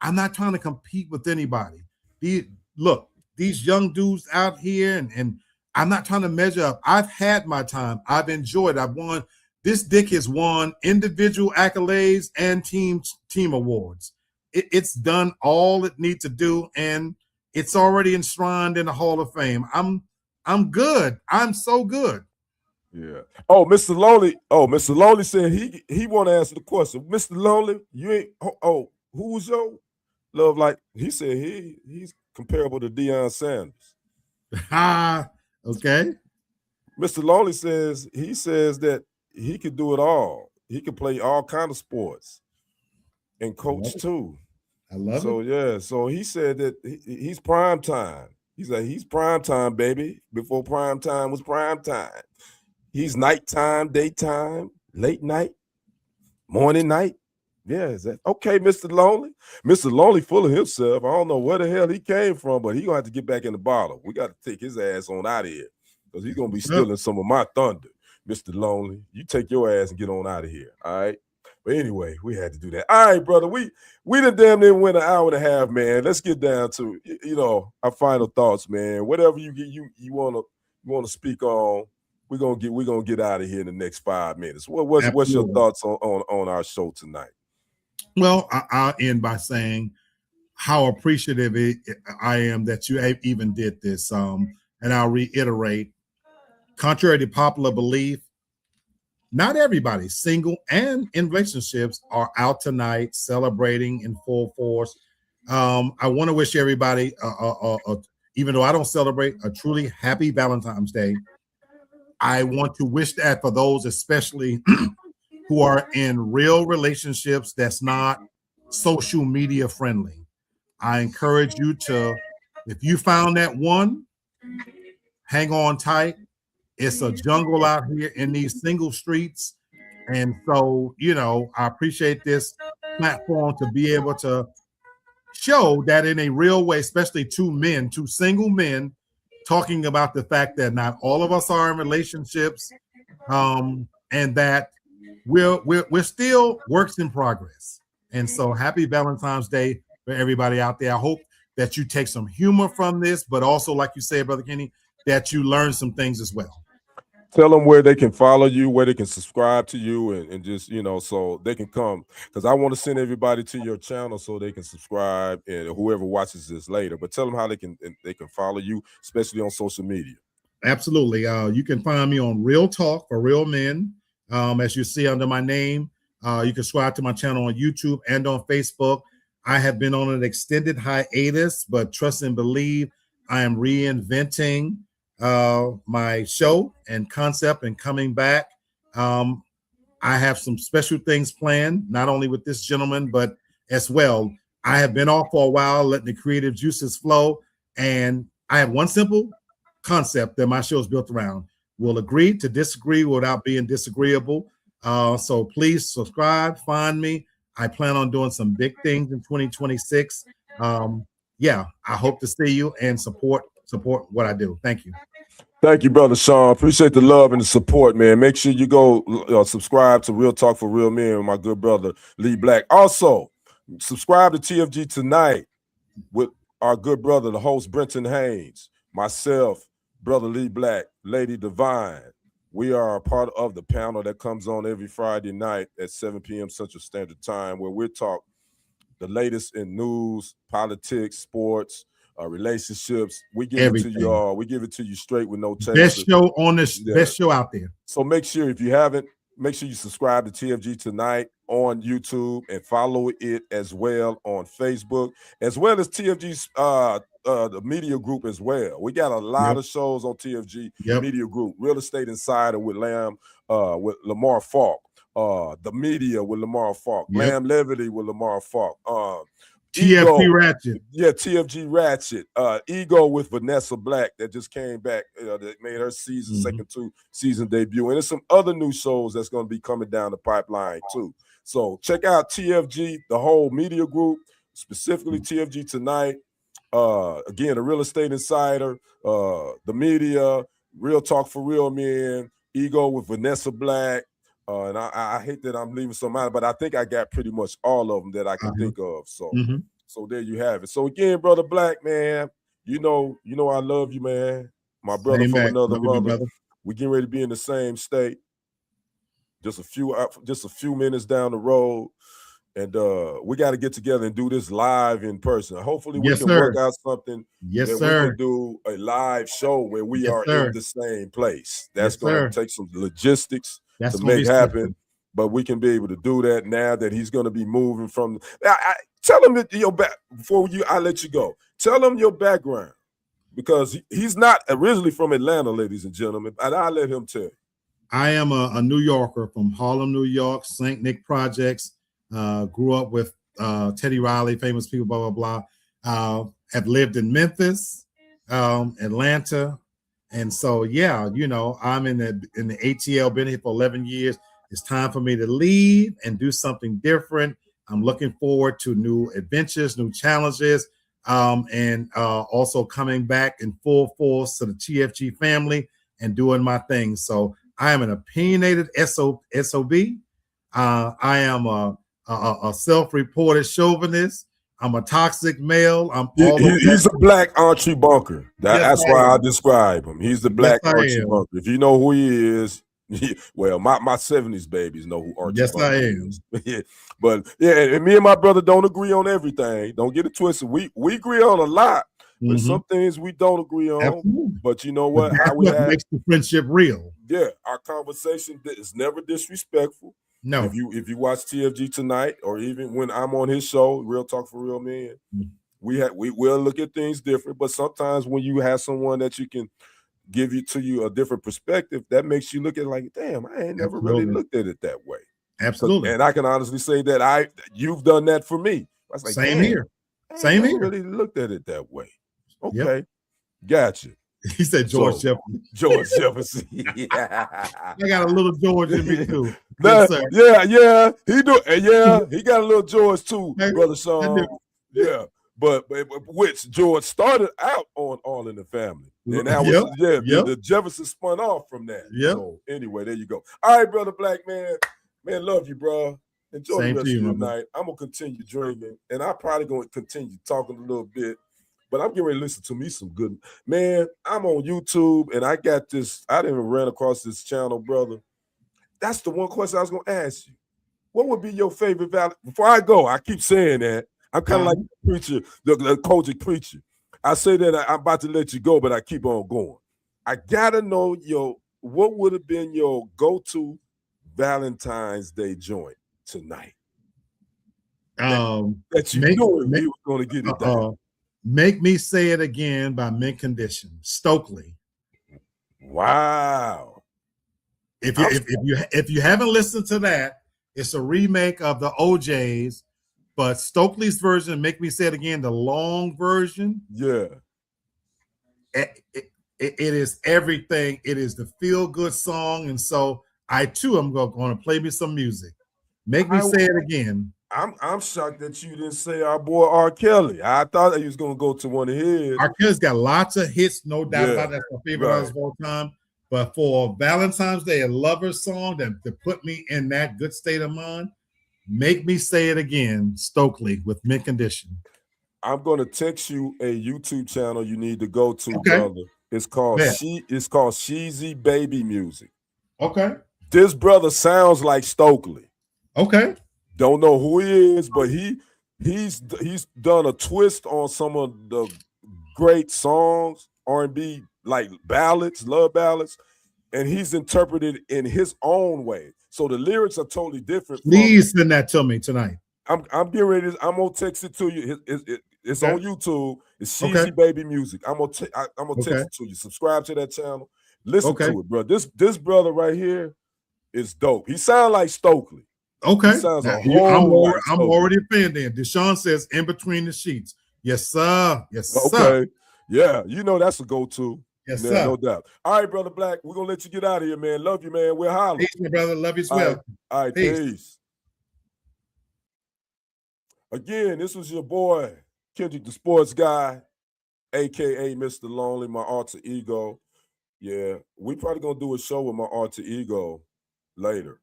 I'm not trying to compete with anybody. These young dudes out here, and I'm not trying to measure up. I've had my time. I've enjoyed. I've won. This dick has won individual accolades and team awards. It's done all it needs to do, and it's already enshrined in the Hall of Fame. I'm good. I'm so good. Yeah. Oh, Mr. Lonely said he want to answer the question. Mr. Lonely, you ain't. Oh, who's your Love like he said he's comparable to Deion Sanders. Okay. Mr. Lonely says that he could do it all. He could play all kind of sports and coach too. I love So it. yeah, so he said that he's prime time. He's like he's prime time, baby. Before prime time was prime time. He's nighttime, daytime, late night, morning night. Yeah, is that okay, Mr. Lonely? Mr. Lonely full of himself. I don't know where the hell he came from, but he gonna have to get back in the bottle. We got to take his ass on out of here because he's gonna be stealing some of my thunder. Mr. Lonely, you take your ass and get on out of here. All right. But anyway, we had to do that. All right, brother. We done damn near went an hour and a half, man. Let's get down to our final thoughts, man. Whatever you wanna speak on, we're gonna get out of here in the next 5 minutes. What's your thoughts on our show tonight? Well, I'll end by saying how appreciative I am that you even did this. And I'll reiterate, contrary to popular belief, not everybody, single and in relationships, are out tonight celebrating in full force. I want to wish everybody, even though I don't celebrate, a truly happy Valentine's Day. I want to wish that for those especially who are in real relationships that's not social media friendly. I encourage you to, if you found that one, hang on tight. It's a jungle out here in these single streets. And so, I appreciate this platform to be able to show that in a real way, especially two single men, talking about the fact that not all of us are in relationships, and that we're still works in progress. And so happy Valentine's Day for everybody out there. I hope that you take some humor from this, but also, like you said, Brother Kenny, that you learn some things as well. Tell them where they can follow you, where they can subscribe to you, and just, so they can come. Because I want to send everybody to your channel so they can subscribe, and whoever watches this later. But tell them how they can follow you, especially on social media. Absolutely. You can find me on Real Talk for Real Men. As you see under my name, you can subscribe to my channel on YouTube and on Facebook. I have been on an extended hiatus, but trust and believe I am reinventing my show and concept and coming back. I have some special things planned, not only with this gentleman, but as well. I have been off for a while, letting the creative juices flow. And I have one simple concept that my show is built around. We'll agree to disagree without being disagreeable. So please subscribe, find me. I plan on doing some big things in 2026. I hope to see you and support what I do. Thank you. Thank you, Brother Sean. Appreciate the love and the support, man. Make sure you go subscribe to Real Talk for Real Men with my good brother, Lee Black. Also, subscribe to TFG Tonight with our good brother, the host, Brenton Haynes, myself, Brother Lee Black, Lady Divine. We are a part of the panel that comes on every Friday night at 7 p.m. Central Standard Time, where we talk the latest in news, politics, sports, relationships. We give it to y'all. We give it to you straight with no chaser. Best show on this, best show out there. So make sure, if you haven't, make sure you subscribe to TFG Tonight on YouTube and follow it as well on Facebook, as well as TFG's the media group as well. We got a lot of shows on TFG Media Group. Real Estate Insider with Lamar Falk. The Media with Lamar Falk. Lamb Levity with Lamar Falk. TFG Ratchet. Yeah, TFG Ratchet. Ego with Vanessa Black that just came back. That made her second season debut. And there's some other new shows that's going to be coming down the pipeline too. So check out TFG, the whole media group, specifically TFG Tonight. Again, the Real Estate Insider, the Media, Real Talk for Real Men, Ego with Vanessa Black. And I hate that I'm leaving some out, but I think I got pretty much all of them that I can think of. So, so there you have it. So again, Brother Black, man, you know I love you, man. My brother from another mother. We getting ready to be in the same state. Just a few minutes down the road. And we got to get together and do this live in person. Hopefully we can work out something that we can do a live show where we are in the same place. That's going to take some logistics to make happen. But we can be able to do that now that he's going to be moving from Tell him your back before I let you go. Tell him your background because he's not originally from Atlanta, ladies and gentlemen. And I'll let him tell you. I am a New Yorker from Harlem, New York, St. Nick Projects. Grew up with Teddy Riley, famous people, blah, blah, blah. Have lived in Memphis, Atlanta. And so, yeah, you know, I'm in the ATL, been here for 11 years. It's time for me to leave and do something different. I'm looking forward to new adventures, new challenges, and also coming back in full force to the TFG family and doing my thing. So I am an opinionated SOB. I am a self-reported chauvinist. I'm a toxic male. I'm all He's a black Archie Bunker. That's why I describe him. He's the black Archie Bunker. If you know who he is, well, my 70s babies know who Archie Bunker is. But yeah, and me and my brother don't agree on everything. Don't get it twisted. We agree on a lot, but some things we don't agree on. Absolutely. But you know what? That's what makes the friendship real. Yeah, our conversation is never disrespectful. No. If you watch TFG tonight, or even when I'm on his show, Real Talk for Real Men, we will look at things different. But sometimes when you have someone that you can give you a different perspective, that makes you look at it like, damn, I ain't never really looked at it that way. Absolutely. And I can honestly say that you've done that for me. I was like, same here. Same here. Really looked at it that way. Okay, gotcha. He said George Jefferson. George Jefferson. I got a little George in me too. Yeah, he do. Yeah, he got a little George too, brother Sean. Yeah, but which George started out on All in the Family, and that was the Jefferson spun off from that. Yeah. So anyway, there you go. All right, brother Black man, love you, bro. Enjoy the rest of your night. I'm gonna continue drinking, and I'm probably gonna continue talking a little bit. But I'm getting ready to listen to me some good. Man, I'm on YouTube, and I got this. I didn't even ran across this channel, brother. That's the one question I was going to ask you. What would be your favorite Before I go, I keep saying that. I'm kind of like the preacher, the Kojic preacher. I say that I'm about to let you go, but I keep on going. I got to know what would have been your go-to Valentine's Day joint tonight? That you knew we were going to get it down. Make Me Say It Again by Mint Condition, Stokely. Wow. If you haven't listened to that, it's a remake of the OJ's, but Stokely's version, Make Me Say It Again, the long version. Yeah. It is everything. It is the feel-good song. And so I too am going to play me some music. Make Me Say It Again. I'm shocked that you didn't say our boy R. Kelly. I thought that he was going to go to one of his. R. Kelly's got lots of hits, no doubt about that. That's my favorite artist of all time. But for Valentine's Day, a lover's song that put me in that good state of mind, Make Me Say It Again, Stokely with Mint Condition. I'm going to text you a YouTube channel you need to go to, brother. It's called Sheezy Baby Music. Okay. This brother sounds like Stokely. Okay. Don't know who he is, but he's done a twist on some of the great songs, R&B, like ballads, love ballads, and he's interpreted in his own way. So the lyrics are totally different. Please send that to me tonight. I'm getting ready. I'm gonna text it to you. It's on YouTube. It's Sheezy Baby Music. I'm gonna text it to you. Subscribe to that channel. Listen to it, bro. This brother right here is dope. He sounds like Stokely. Okay. He sounds I'm already offended. Deshaun says In Between the Sheets. Yes, sir. Yes, sir. Okay. Yeah, you know that's a go-to. Yes, sir. No doubt. All right, brother Black. We're gonna let you get out of here, man. Love you, man. We're hollering. Peace, my brother. Love you as well. All right, peace. Again, this was your boy, Kendrick the Sports Guy, aka Mr. Lonely, my alter ego. Yeah, we probably gonna do a show with my alter ego later.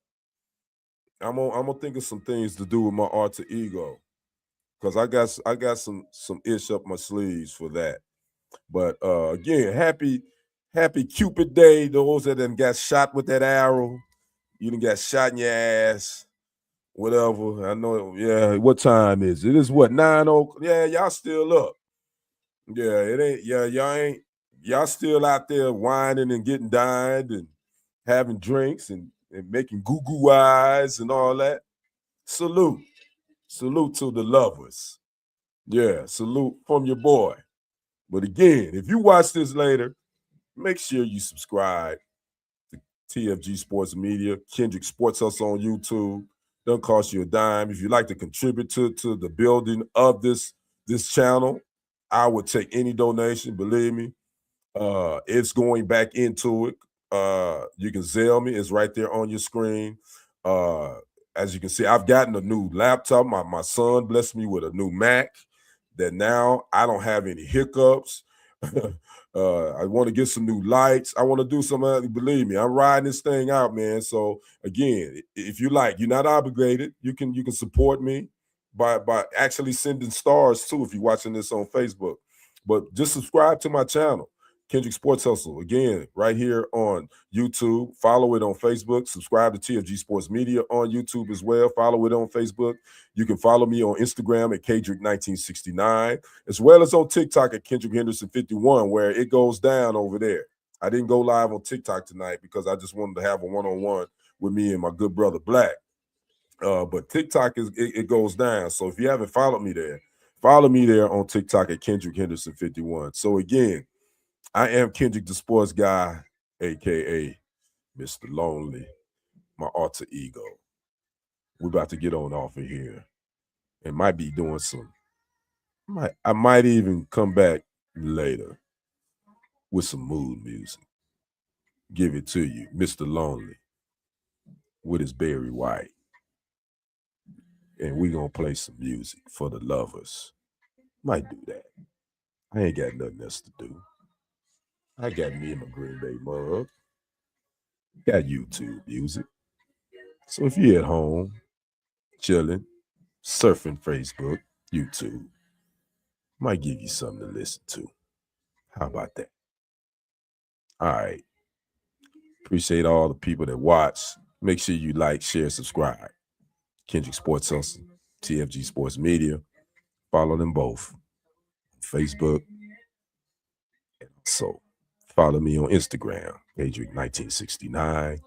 I'm gonna think of some things to do with my alter ego, because I got some ish up my sleeves for that. But again, happy Cupid Day. Those that done got shot with that arrow, you done got shot in your ass, whatever. I know. Yeah, what time is it? It is what, 9:00? Yeah, y'all still up. Yeah, it ain't. Yeah, y'all still out there whining and getting dined and having drinks and making goo eyes and all that. Salute. Salute to the lovers. Yeah, salute from your boy. But again, if you watch this later, make sure you subscribe to TFG Sports Media, Kendrick Sports Hustle on YouTube. Don't cost you a dime. If you'd like to contribute to the building of this channel, I would take any donation. Believe me, it's going back into it. You can Zelle me. It's right there on your screen. As you can see, I've gotten a new laptop. My son blessed me with a new Mac that now I don't have any hiccups. I want to get some new lights. I want to do something. Believe me, I'm riding this thing out, man. So again, if you like, you're not obligated. You can support me by actually sending stars too if you're watching this on Facebook. But just subscribe to my channel, Kendrick Sports Hustle. Again, right here on YouTube. Follow it on Facebook. Subscribe to TFG Sports Media on YouTube as well. Follow it on Facebook. You can follow me on Instagram at Kendrick1969, as well as on TikTok at Kendrick Henderson51, where it goes down over there. I didn't go live on TikTok tonight because I just wanted to have a one-on-one with me and my good brother Black. But TikTok it goes down. So if you haven't followed me there, follow me there on TikTok at Kendrick Henderson51. So again, I am Kendrick the Sports Guy, aka Mr. Lonely, my alter ego. We're about to get on off of here. And might be doing I might even come back later with some mood music. Give it to you, Mr. Lonely, with his Barry White. And we're gonna play some music for the lovers. Might do that. I ain't got nothing else to do. I got me and my Green Bay mug. Got YouTube music. So if you're at home, chilling, surfing Facebook, YouTube, might give you something to listen to. How about that? All right. Appreciate all the people that watch. Make sure you like, share, subscribe. Kendrick Sports Hustle, TFG Sports Media. Follow them both. Facebook. And also follow me on Instagram, Kendrick1969.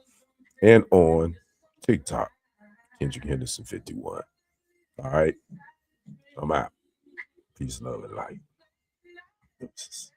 And on TikTok, Kendrick Henderson51. All right. I'm out. Peace, love, and light. Deuces.